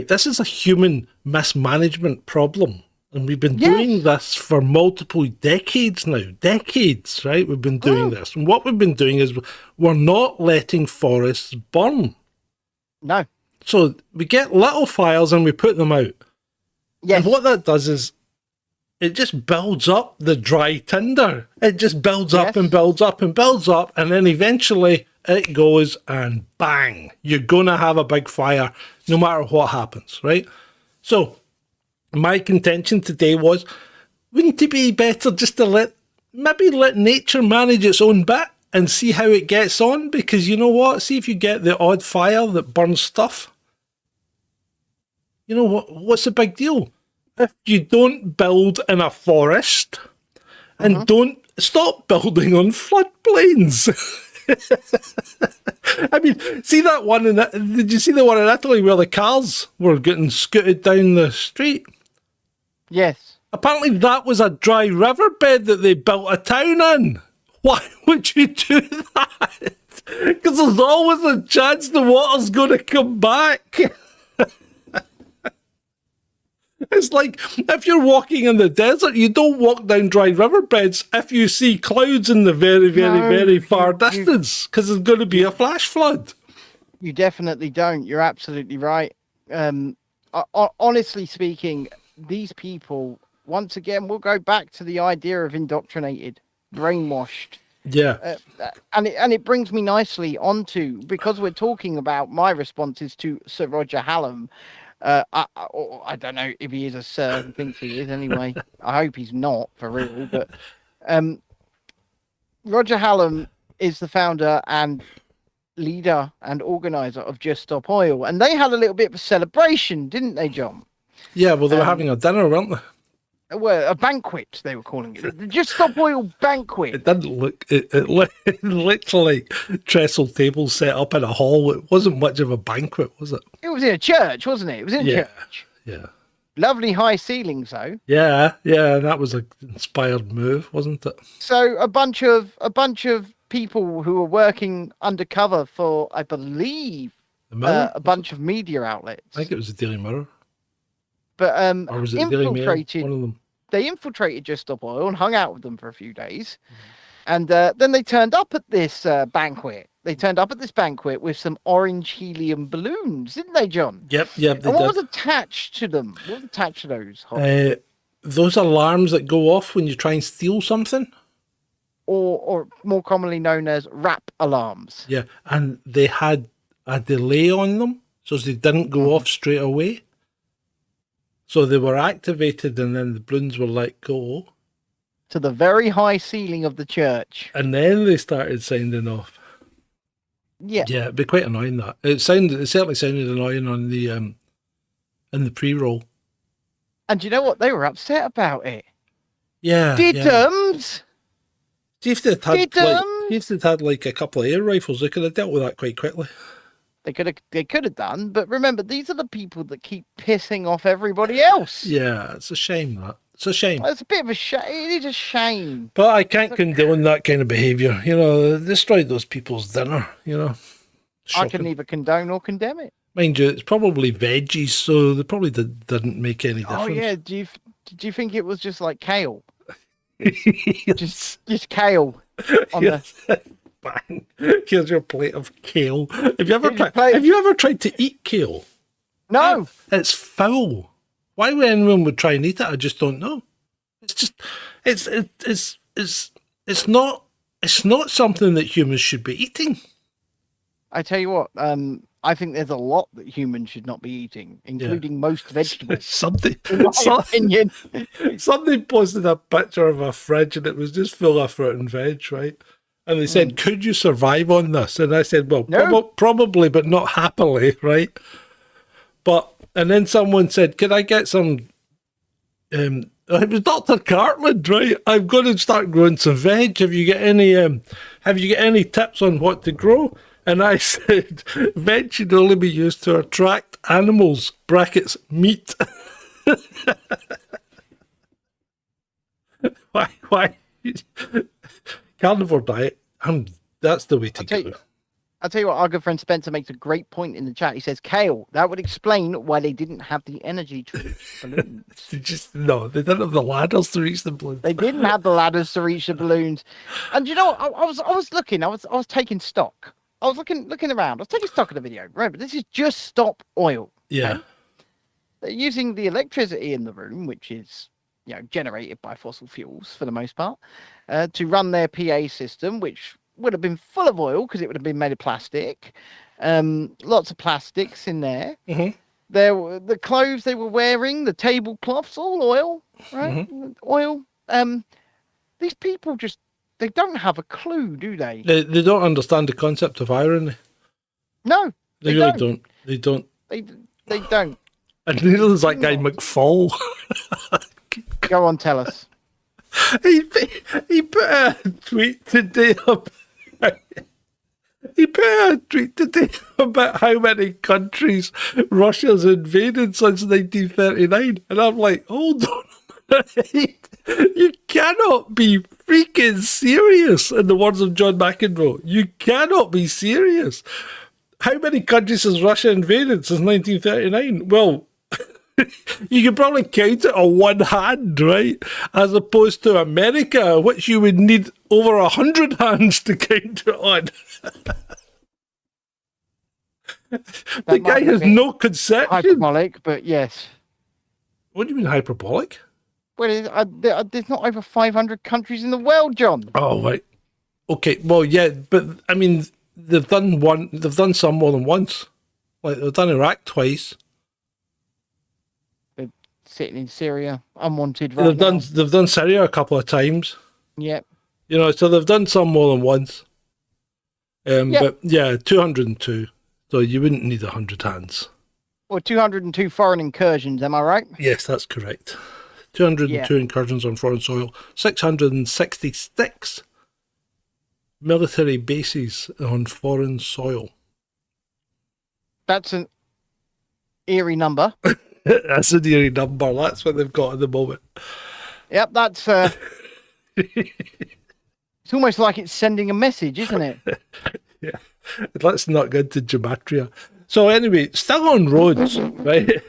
This is a human mismanagement problem. And we've been doing this for multiple decades now. Decades, right? We've been doing this. And what we've been doing is we're not letting forests burn. No. So we get little fires and we put them out. Yes. And what that does is it just builds up the dry tinder. It just builds up and builds up and builds up. And then eventually it goes and bang, you're going to have a big fire no matter what happens, right? So my contention today was, wouldn't it be better just to let nature manage its own bit and see how it gets on? Because you know what? See if you get the odd fire that burns stuff. You know what? What's the big deal? If you don't build in a forest and don't stop building on floodplains. I mean, see that one did you see the one in Italy where the cars were getting scooted down the street? Yes. Apparently that was a dry riverbed that they built a town in. Why would you do that? Because there's always a chance the water's going to come back. It's like if you're walking in the desert, you don't walk down dry riverbeds if you see clouds in the very, very, very far distance, because there's going to be a flash flood. You definitely don't. You're absolutely right. Honestly speaking, these people, once again, we'll go back to the idea of indoctrinated, brainwashed. Yeah. And it brings me nicely onto, because we're talking about my responses to Sir Roger Hallam. I don't know if he is a sir who thinks he is anyway. I hope he's not, for real. But Roger Hallam is the founder and leader and organizer of Just Stop Oil. And they had a little bit of a celebration, didn't they, John? Yeah, well, they were having a dinner, weren't they? Well, a banquet, they were calling it. The Just Stop Oil banquet. It didn't look, it looked like trestle tables set up in a hall. It wasn't much of a banquet, was it? It was in a church, wasn't it? It was in a church. Yeah. Lovely high ceilings, though. Yeah, that was an inspired move, wasn't it? So a bunch of people who were working undercover for, I believe, a bunch of media outlets. I think it was the Daily Mirror. But or was it the Daily Mail? One of them. They infiltrated Just Stop Oil and hung out with them for a few days. And then they turned up at this banquet. They turned up at this banquet with some orange helium balloons, didn't they, John? Yep, they and what was attached to them? What was attached to those? Those alarms that go off when you try and steal something? Or more commonly known as rap alarms. Yeah, and they had a delay on them, so they didn't go off straight away. So they were activated and then the balloons were let go. To the very high ceiling of the church. And then they started sounding off. Yeah. Yeah, it'd be quite annoying that. It certainly sounded annoying on the in the pre-roll. And you know what? They were upset about it. Yeah. Diddums! See if they'd had like a couple of air rifles, they could have dealt with that quite quickly. They could have done, but remember, these are the people that keep pissing off everybody else. Yeah, it's a shame that. It's a shame. It's a bit of a shame. It is a shame. But I can't condone that kind of behaviour. You know, they destroyed those people's dinner, you know. Shocking. I can neither condone or condemn it. Mind you, it's probably veggies, so they probably didn't make any difference. Oh, yeah. Do you think it was just like kale? just kale on the... Bang. Here's your plate of kale. Have you ever tried to eat kale? No. It's foul. Why would anyone would try and eat it? I just don't know. It's just it's not something that humans should be eating. I tell you what, I think there's a lot that humans should not be eating, including most vegetables. Somebody posted a picture of a fridge and it was just full of fruit and veg, right? And they said, could you survive on this? And I said, well, no. Probably, but not happily, right? And then someone said, could I get some, it was Dr. Cartland, right? I'm going to start growing some veg. Have you got any tips on what to grow? And I said, veg should only be used to attract animals, brackets, meat. Why? Carnivore diet, that's the way to go. I'll tell you what, our good friend Spencer makes a great point in the chat. He says, kale, that would explain why they didn't have the energy to reach the balloons. They didn't have the ladders to reach the balloons. They didn't have the ladders to reach the balloons. And you know, I was looking, I was taking stock. I was looking around. I was taking stock of the video. Remember, this is Just Stop Oil. Yeah. Okay? They're using the electricity in the room, which is, generated by fossil fuels for the most part, to run their PA system, which would have been full of oil because it would have been made of plastic. Lots of plastics in there. Mm-hmm. There were the clothes they were wearing, the tablecloths, all oil, right? Mm-hmm. Oil. These people they don't have a clue, do they? They don't understand the concept of irony. No, They really don't. They don't. They don't. And neither is that guy McFall. Go on, tell us. He put a tweet today about how many countries Russia's invaded since 1939, and I'm like, hold on a minute. You cannot be freaking serious, in the words of John McEnroe. You cannot be serious. How many countries has Russia invaded since 1939? Well, you could probably count it on one hand, right? As opposed to America, which you would need over 100 hands to count it on. The guy has no conception. Hyperbolic, but yes. What do you mean hyperbolic? Well, there's not over 500 countries in the world, John. Oh, right. Okay, well, yeah, but I mean, they've done some more than once. Like, they've done Iraq twice. They're sitting in Syria, unwanted right now. They've done Syria a couple of times. Yep. You know, so they've done some more than once. Yep. But yeah, 202. So you wouldn't need 100 hands. Or 202 foreign incursions, am I right? Yes, that's correct. 202 incursions on foreign soil. 666 military bases on foreign soil. That's an eerie number. That's an eerie number. That's what they've got at the moment. Yep, that's... It's almost like it's sending a message, isn't it? Yeah. Let's not get into gematria. So anyway, still on roads, right?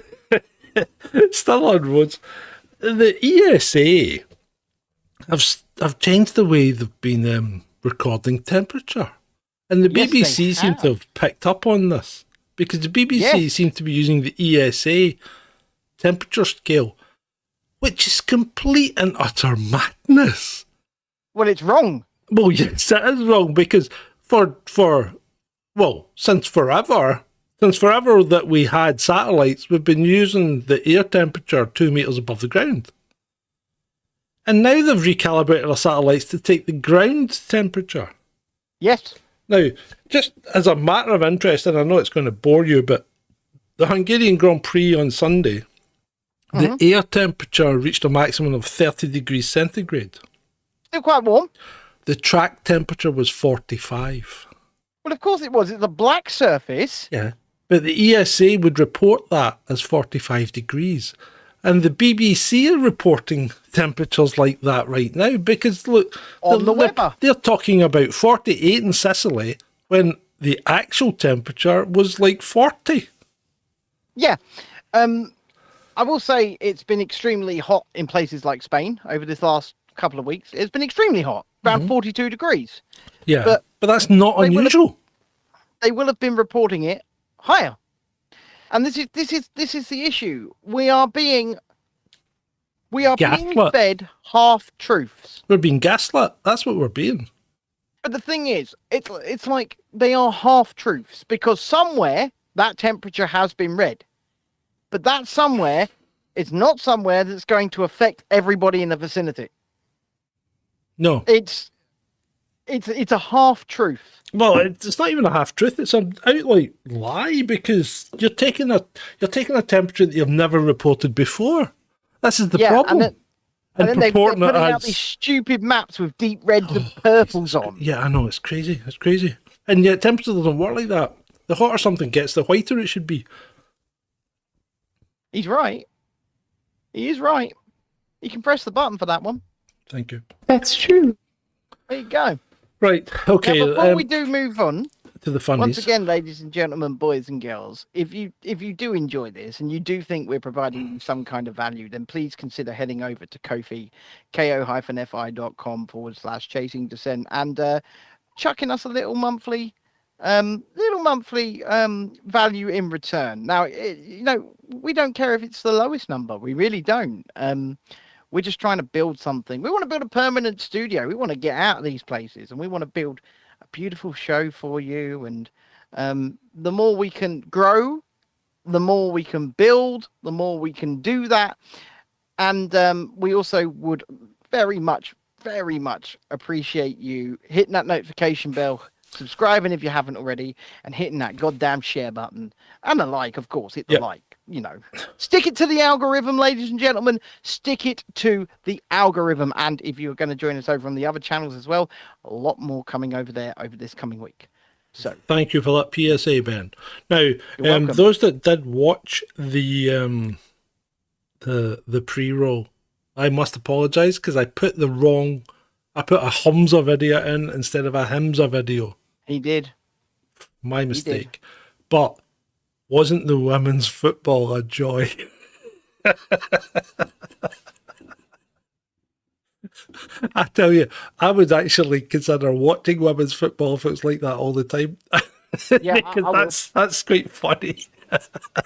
Still on roads. The ESA have changed the way they've been recording temperature. And the BBC seem to have picked up on this. Because the BBC seem to be using the ESA temperature scale, which is complete and utter madness. Well, it's wrong. Well, yes, it is wrong, because since forever that we had satellites, we've been using the air temperature 2 meters above the ground. And now they've recalibrated our satellites to take the ground temperature. Yes. Now, just as a matter of interest, and I know it's going to bore you, but the Hungarian Grand Prix on Sunday, the air temperature reached a maximum of 30 degrees centigrade. Still quite warm. The track temperature was 45. Well, of course it was. It's a black surface. Yeah. But the ESA would report that as 45 degrees. And the BBC are reporting temperatures like that right now because, look, they're talking about 48 in Sicily when the actual temperature was like 40. Yeah. I will say it's been extremely hot in places like Spain over this last couple of weeks. It's been extremely hot, around 42 degrees. Yeah, but that's not unusual. They will have been reporting it higher. And this is the issue. We are being fed half truths. We're being gaslit. That's what we're being. But the thing is, it's like they are half truths because somewhere that temperature has been read. But that somewhere is not somewhere that's going to affect everybody in the vicinity. No. It's a half truth. Well, it's not even a half truth. It's an outright lie because you're taking a temperature that you've never reported before. This is the problem. And then they're putting out these stupid maps with deep reds and purples on. Yeah, I know. It's crazy. It's crazy. And yet temperature doesn't work like that. The hotter something gets, the whiter it should be. He's right. He is right. You can press the button for that one. Thank you. That's true. There you go. Right. Okay. Now, before we do move on to the funnies, once again, ladies and gentlemen, boys and girls, if you do enjoy this and you do think we're providing you some kind of value, then please consider heading over to Ko-fi, ko-fi.com/chasing descent and chucking us a little monthly value in return. Now, we don't care if it's the lowest number. We really don't. We're just trying to build something. We want to build a permanent studio. We want to get out of these places and we want to build a beautiful show for you. And the more we can grow, the more we can build, the more we can do that. And we also would very much appreciate you hitting that notification bell, subscribing if you haven't already, and hitting that goddamn share button and the like, of course. Hit the like. stick it to the algorithm, ladies and gentlemen. Stick it to the algorithm. And if you're going to join us over on the other channels as well, a lot more coming over there over this coming week. So thank you for that PSA, Ben. Now, those that did watch the pre-roll, I must apologize because I put a Humza video in instead of a Himza video. He did. My mistake. But wasn't the women's football a joy? I tell you, I would actually consider watching women's football if it was like that all the time. Yeah, because that's quite funny.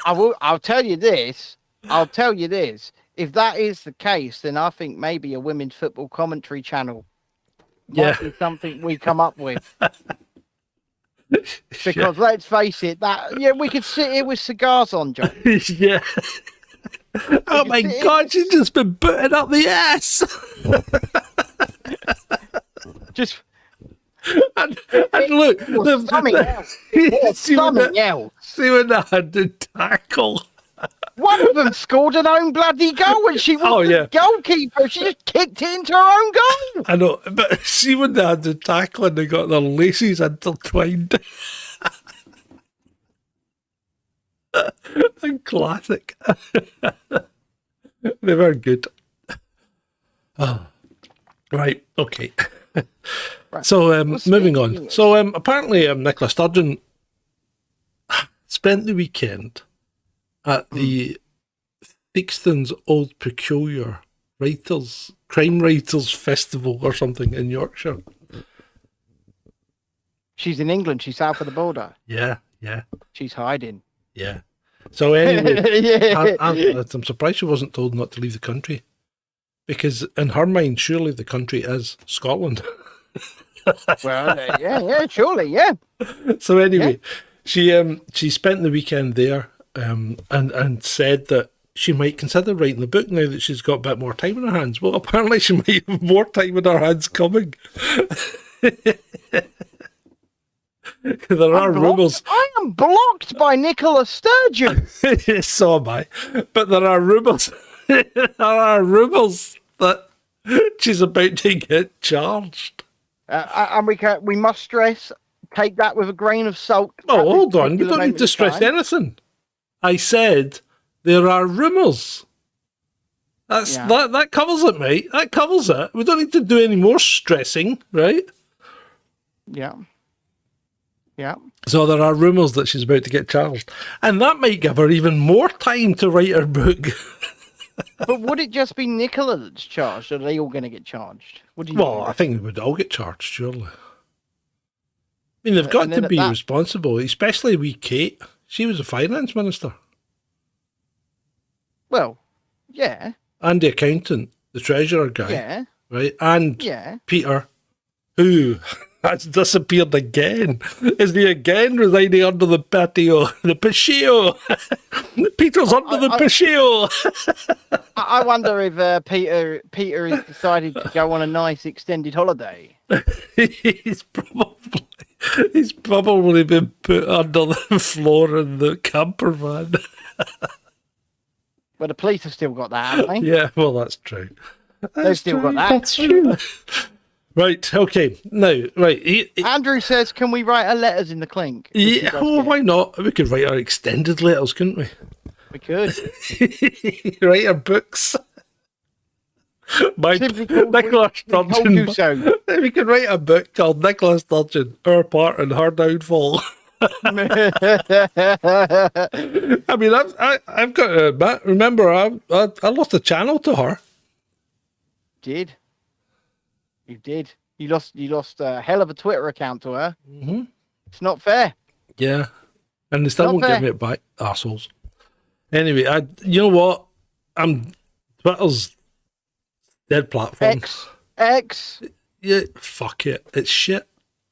I'll tell you this. If that is the case, then I think maybe a women's football commentary channel might be something we come up with. Because let's face it, we could sit here with cigars on, John. Yeah. Oh my God, she's just been putting up the ass. Just and look, something else. Something else. See when they had to tackle. One of them scored an own bloody goal and she was the goalkeeper. She just kicked it into her own goal. I know, but see when they had to tackle and they got their laces intertwined. Classic. They were good. Oh. Right, okay. Right. So, moving on. So, apparently, Nicola Sturgeon spent the weekend at the Theakston's Old Peculiar Crime Writers Festival or something in Yorkshire. She's in England. She's south of the border. Yeah. She's hiding. Yeah. So anyway, I'm surprised she wasn't told not to leave the country. Because in her mind, surely the country is Scotland. Well, yeah, surely, yeah. So anyway, she spent the weekend there and said that she might consider writing the book now that she's got a bit more time in her hands. Well, apparently she might have more time in her hands coming. There are rumours. I am blocked by Nicola Sturgeon. So am I. But there are rumours. There are rumours that she's about to get charged. And we must stress, take that with a grain of salt. Oh, hold on. You don't need to stress anything. I said there are rumours. That covers it, mate. That covers it. We don't need to do any more stressing, right? Yeah. So there are rumours that she's about to get charged. And that might give her even more time to write her book. But would it just be Nicola that's charged, or are they all going to get charged? I think they would all get charged, surely. I mean, they've got to be responsible, especially wee Kate. She was a finance minister. Well, yeah. And the accountant, the treasurer guy. Yeah. Right? And Peter, who has disappeared again. Is he again residing under the patio? The patio. Peter's under the patio. I wonder if Peter has decided to go on a nice extended holiday. He's probably been put under the floor in the camper van. Well, the police have still got that, haven't they? Yeah, well, that's true. They've still got that. That's true. Right, okay. Now, right. Andrew says, can we write our letters in the clink? Yeah, why not? We could write our extended letters, couldn't we? We could. Write our books. Nicola Sturgeon. We could write a book called Nicola Sturgeon, Our Part in Her Downfall. I mean, I've got to admit, remember, I lost a channel to her. You did. You lost a hell of a Twitter account to her. Mm-hmm. It's not fair. Yeah. And they still won't give me it back, assholes. Anyway, you know what? Twitter's dead platform. X. Yeah, fuck it. It's shit.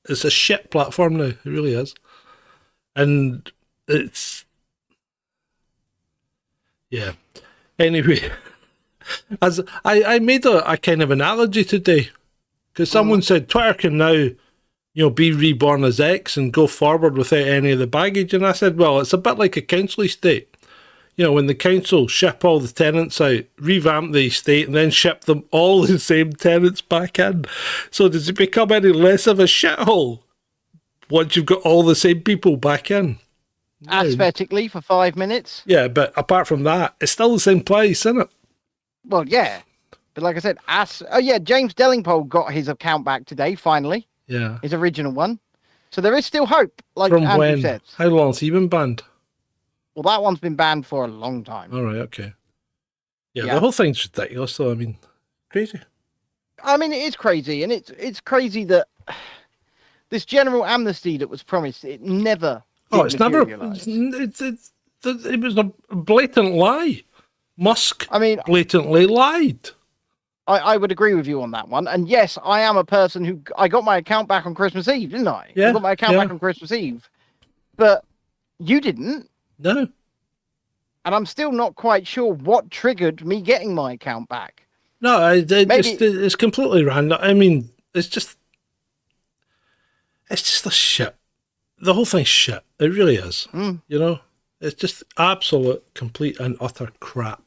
It's a shit platform now. It really is. And it's... Yeah. Anyway, as I made a kind of analogy today, because someone said Twitter can now, be reborn as X and go forward without any of the baggage. And I said, well, it's a bit like a council estate. You know, when the council ship all the tenants out, revamp the estate, and then ship them all the same tenants back in. So does it become any less of a shithole once you've got all the same people back in? No. Aesthetically, for 5 minutes. Yeah, but apart from that, it's still the same place, isn't it? Well, yeah. But like I said, James Dellingpole got his account back today, finally. Yeah. His original one. So there is still hope, like From Andrew when? says. How long has he been banned? Well, that one's been banned for a long time. All right, okay. Yeah, Yeah. the whole thing's ridiculous, though. I mean, crazy. I mean, it is crazy, and it's crazy that this general amnesty that was promised, it never. Oh, it's never. materialised. It was a blatant lie. Musk I mean, blatantly lied. I would agree with you on that one. And yes, I am a person who I got my account back on Christmas Eve, didn't I? Yeah, I got my account back on Christmas Eve, but you didn't. No. And I'm still not quite sure what triggered me getting my account back. No, it's completely random. I mean, it's just a shit. The whole thing's shit. It really is. You know, it's just absolute, complete, and utter crap.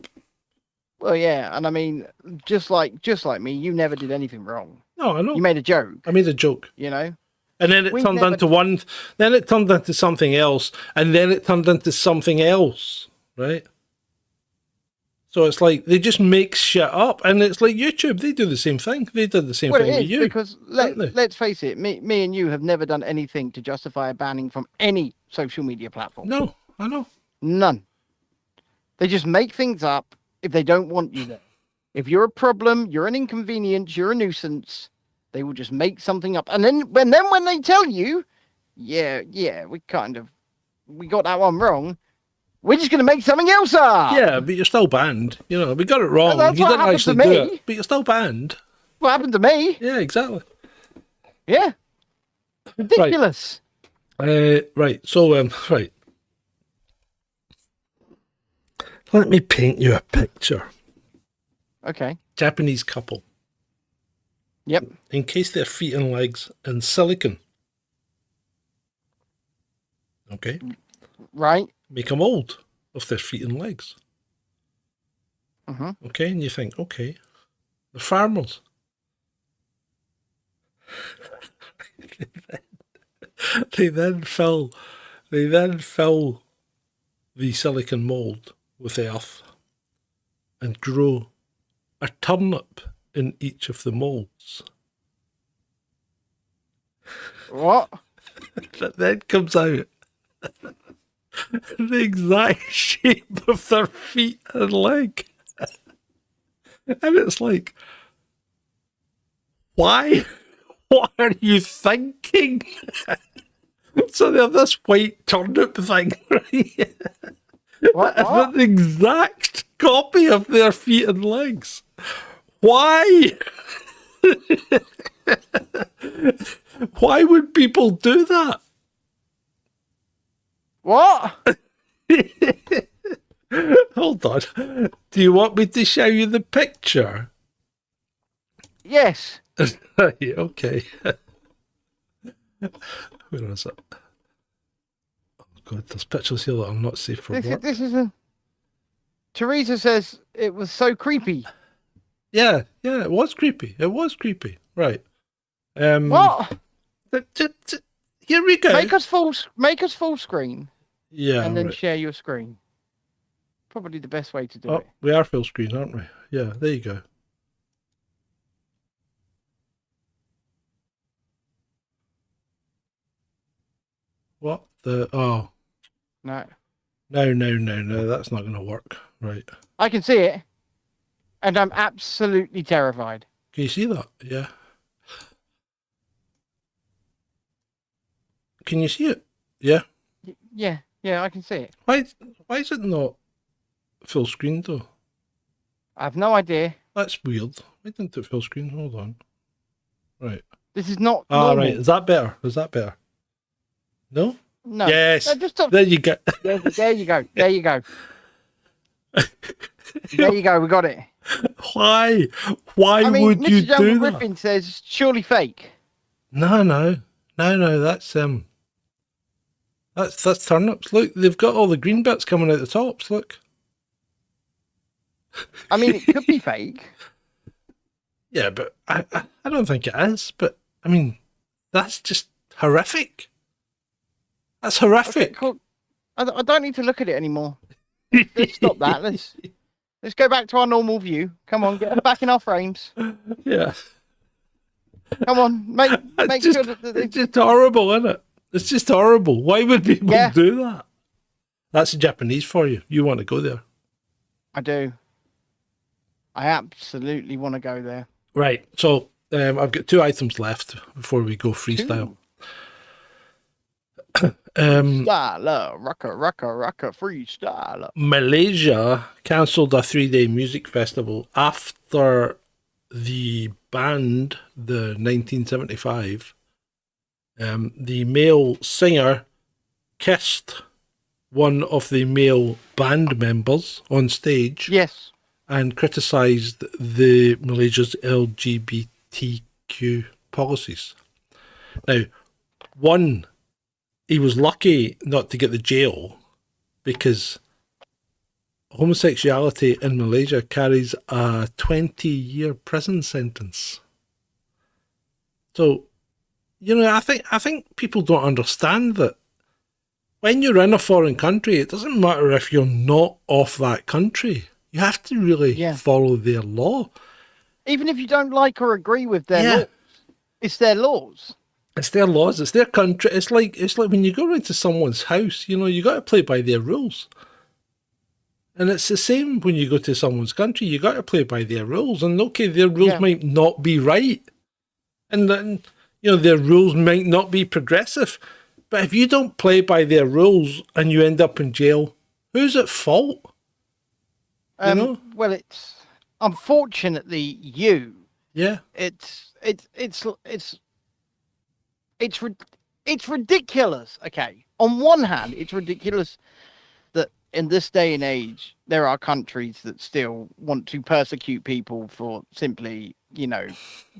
Well, yeah, and I mean, just like me, you never did anything wrong. No, I know. You made a joke. I made a joke. You know. And then it turned into one. Then it turned into something else, and then it turned into something else. Right. So it's like they just make shit up, and it's like YouTube. They do the same thing. They did the same thing with you. Because let's face it, me and you have never done anything to justify a banning from any social media platform. No, I know. None. They just make things up if they don't want you there. If you're a problem, you're an inconvenience, you're a nuisance, they will just make something up. And then when they tell you, yeah, we got that one wrong, we're just going to make something else up. Yeah, but you're still banned. You know, we got it wrong. That's You what didn't happened actually to do me. it, but you're still banned. What happened to me? Yeah, exactly. Yeah. Ridiculous. Right. So, right. Let me paint you a picture. Okay. Japanese couple. Yep. Encase their feet and legs in silicone. Okay. Right. Make a mold of their feet and legs. Okay, and you think, okay, the farmers. They then fill the silicone mold with earth and grow a turnip in each of the molds. What? That then comes out the exact shape of their feet and leg. And it's like, why? What are you thinking? So they have this white turnip thing, right? What? An exact copy of their feet and legs. Why? Why would people do that? What? Hold on. Do you want me to show you the picture? Yes. Yeah, okay. Where is it? Oh God, there's pictures here that I'm not safe for work. This is a. Teresa says it was so creepy. Yeah, it was creepy. It was creepy. Right. What? Here we go. Make us full screen. Yeah. And then right. share your screen. Probably the best way to do it. We are full screen, aren't we? Yeah, there you go. What the? Oh. No. No, that's not going to work. Right. I can see it. And I'm absolutely terrified. Can you see that? Yeah. Can you see it? Yeah. Yeah, I can see it. Why is it not full screen though? I have no idea. That's weird. Why didn't it full screen? Hold on. Right. This is not Ah, normal. right. Is that better? No? No. Yes. No, just stop. There you go. There you go. There you go. There you go. We got it. Why? Why I mean, would you Mr. do Jungle that? Griffin says surely fake. No. That's turnips. Look, they've got all the green bits coming out the tops. Look. I mean, it could be fake. Yeah, but I don't think it is. But I mean, that's just horrific. That's horrific. Okay, cool. I don't need to look at it anymore. Let's stop that. Let's go back to our normal view. Come on, get us back in our frames. Yeah. Come on, make sure that it's just horrible, isn't it? It's just horrible. Why would people do that? That's Japanese for you. You want to go there. I do. I absolutely want to go there. Right. So I've got 2 items left before we go freestyle. Freestyler, rocker, freestyler. Malaysia cancelled a 3-day music festival after the band, the 1975, the male singer kissed one of the male band members on stage. Yes. And criticised the Malaysia's LGBTQ policies. Now, one, he was lucky not to get the jail because homosexuality in Malaysia carries a 20-year prison sentence. So, you know, I think people don't understand that when you're in a foreign country, it doesn't matter if you're not of that country. You have to really follow their law. Even if you don't like or agree with their laws, it's their laws. It's their laws. It's their country. It's like when you go into someone's house, you know, you got to play by their rules. And it's the same when you go to someone's country. You got to play by their rules. And okay, their rules might not be right, and then you know their rules might not be progressive. But if you don't play by their rules and you end up in jail, who's at fault? You know? Well, it's unfortunately you. Yeah. It's ridiculous. Okay. On one hand, it's ridiculous that in this day and age there are countries that still want to persecute people for simply, you know,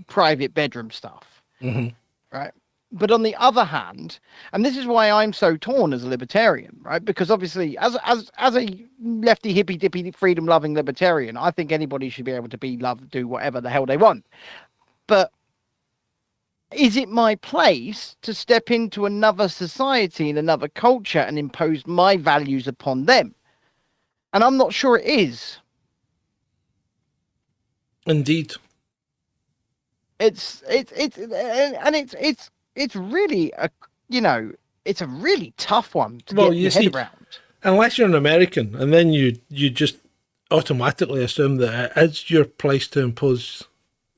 private bedroom stuff. Mm-hmm. Right. But on the other hand, and this is why I'm so torn as a libertarian, right? Because obviously, as a lefty, hippy dippy, freedom loving libertarian, I think anybody should be able to be loved, do whatever the hell they want. But is it my place to step into another society and another culture and impose my values upon them? And I'm not sure it is. Indeed. It's really it's a really tough one to get your head around. Unless you're an American, and then you just automatically assume that it is your place to impose,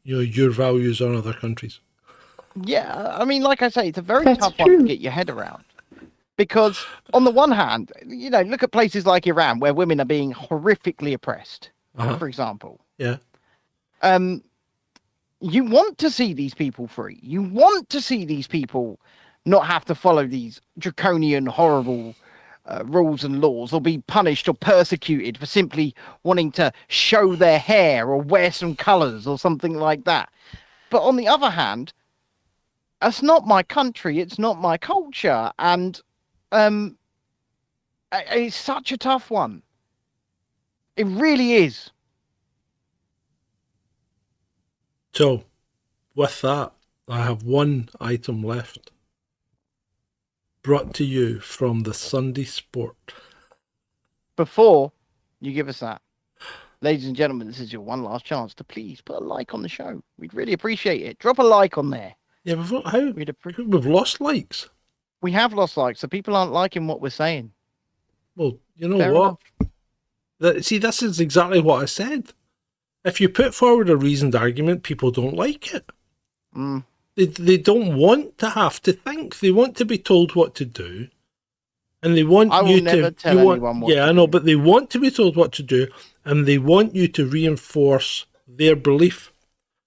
you know, your values on other countries. Yeah, I mean, like I say, it's a very tough one to get your head around. Because on the one hand, you know, look at places like Iran where women are being horrifically oppressed, for example. Yeah. You want to see these people free. You want to see these people not have to follow these draconian, horrible rules and laws or be punished or persecuted for simply wanting to show their hair or wear some colours or something like that. But on the other hand, that's not my country. It's not my culture. And it's such a tough one. It really is. So, with that, I have one item left. Brought to you from the Sunday Sport. Before you give us that, ladies and gentlemen, this is your one last chance to please put a like on the show. We'd really appreciate it. Drop a like on there. Yeah, we've lost likes. We have lost likes, so people aren't liking what we're saying. Well, you know what? See, this is exactly what I said. If you put forward a reasoned argument, people don't like it. They don't want to have to think. They want to be told what to do. And they want I will never tell anyone what to do. I know, but they want to be told what to do, and they want you to reinforce their belief.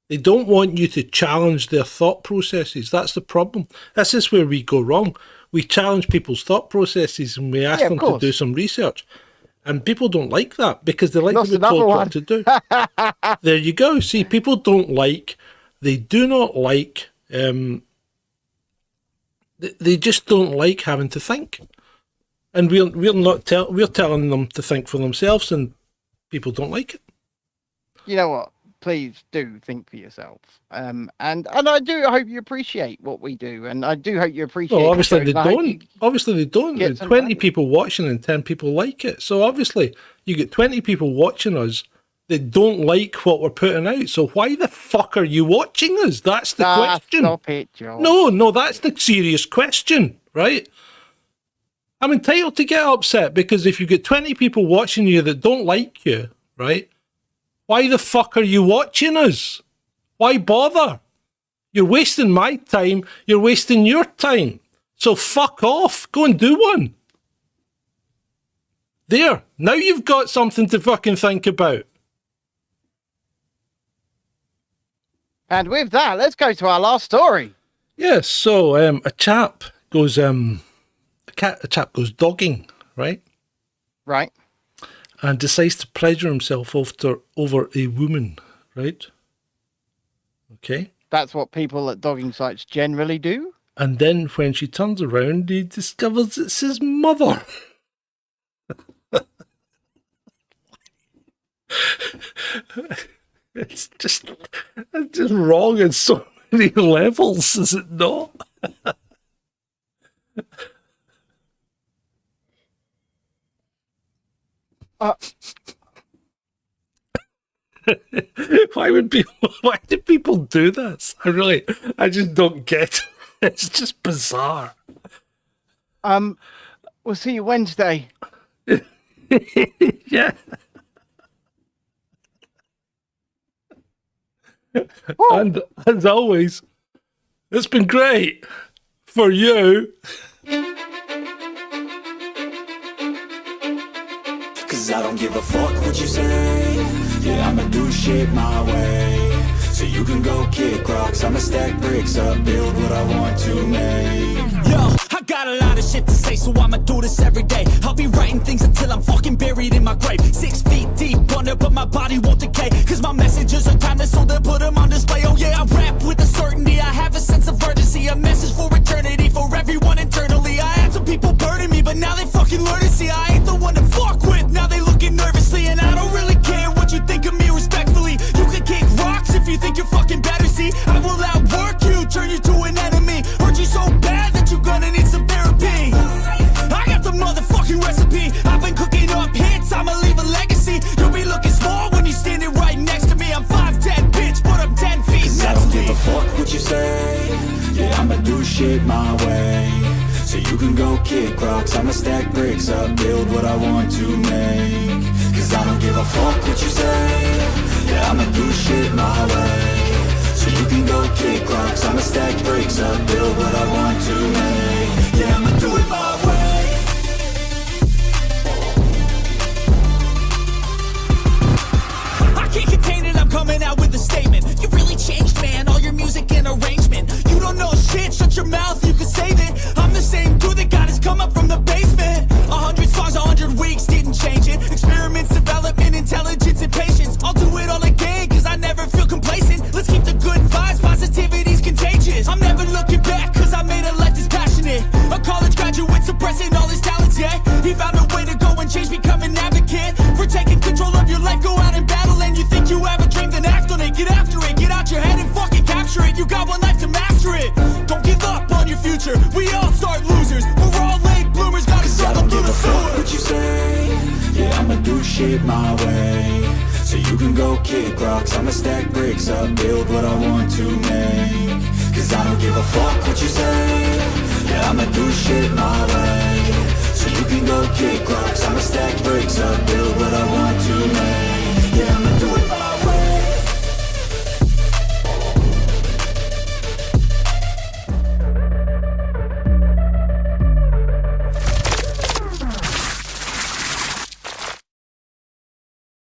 They don't want you to challenge their thought processes. That's the problem. This is where we go wrong. We challenge people's thought processes and we ask them to do some research. And people don't like that because they like to be told what to do. There you go. See, people don't like, they do not like, they just don't like having to think. And we're telling them to think for themselves, and people don't like it. you know what? Please do think for yourself. And I do hope you appreciate what we do, and I do hope you appreciate. Well, obviously the they shows, and I hope don't. you Obviously they don't. get There's some 20 value. people watching and 10 people like it. So obviously you get 20 people watching us that don't like what we're putting out. So why the fuck are you watching us? That's the question. Stop it, John. No, that's the serious question, right? I'm entitled to get upset because if you get 20 people watching you that don't like you, right? Why the fuck are you watching us? Why bother? You're wasting my time. You're wasting your time. So fuck off. Go and do one. There. Now you've got something to fucking think about. And with that, let's go to our last story. Yes. So a chap goes dogging, right? Right. And decides to pleasure himself over a woman, right? Okay. That's what people at dogging sites generally do. And then when she turns around, he discovers it's his mother. It's just wrong in so many levels, is it not? Why do people do this? I just don't get it. It's just bizarre. We'll see you Wednesday. Yeah. And as always, it's been great for you. Cause I don't give a fuck what you say. Yeah, I'ma do shit my way. So you can go kick rocks, I'ma stack bricks up, build what I want to make. Yo, I got a lot of shit to say, so I'ma do this every day. I'll be writing things until I'm fucking buried in my grave. 6 feet deep under, but my body won't decay. Cause my messages are timeless, so they'll put them on display. Oh yeah, I rap with a certainty, I have a sense of urgency. A message for eternity, for everyone internally. I had some people burning me, but now they fucking learn to see I ain't the one to fuck with. Now they looking nervously, and I don't really care what you think of me respectfully. You can kick rocks if you think you're fucking better, see. I will outwork you, turn you to an enemy. Hurt you so bad that you're gonna need some therapy. I got the motherfucking recipe. I've been cooking up hits, I'ma leave a legacy. You'll be looking small when you're standing right next to me. I'm 5'10", bitch, but I'm 10 feet. Cause I don't give a fuck what you say. Yeah, I'ma do shit my way. So you can go kick rocks, I'ma stack bricks up, build what I want to make. Cause I don't give a fuck what you say. Yeah, I'ma do shit my way. So you can go kick rocks, I'ma stack bricks up, build what I want to make. Yeah, I'ma do it my way. I can't contain it, I'm coming out with a statement. You really changed, man, all your music and arrangement. You don't know shit, shut your mouth, you can save it. I'm the same dude that got his come up from the basement. 100 songs, 100 weeks, didn't change it. Experiments, development, intelligence, and patience. I'll do it all again, cause I never feel complacent. Let's keep the good vibes, positivity's contagious. I'm never looking back, cause I made a life that's passionate. A college graduate suppressing all his talents, yeah. He found a way to go and change, become an advocate. For taking control of your life, go out and battle. And you think you have a dream, then act on it. Get after it, get out your head and fucking capture it. You got one life to master it. Don't give up on your future, we all start losers. We're all late bloomers, gotta struggle through the sewer. What you say, yeah, I'ma do shit my way. So you can go kick rocks, I'ma stack bricks up, build what I want to make. Cause I don't give a fuck what you say. Yeah, I'ma do shit my way. So you can go kick rocks, I'ma stack bricks up, build what I want to make.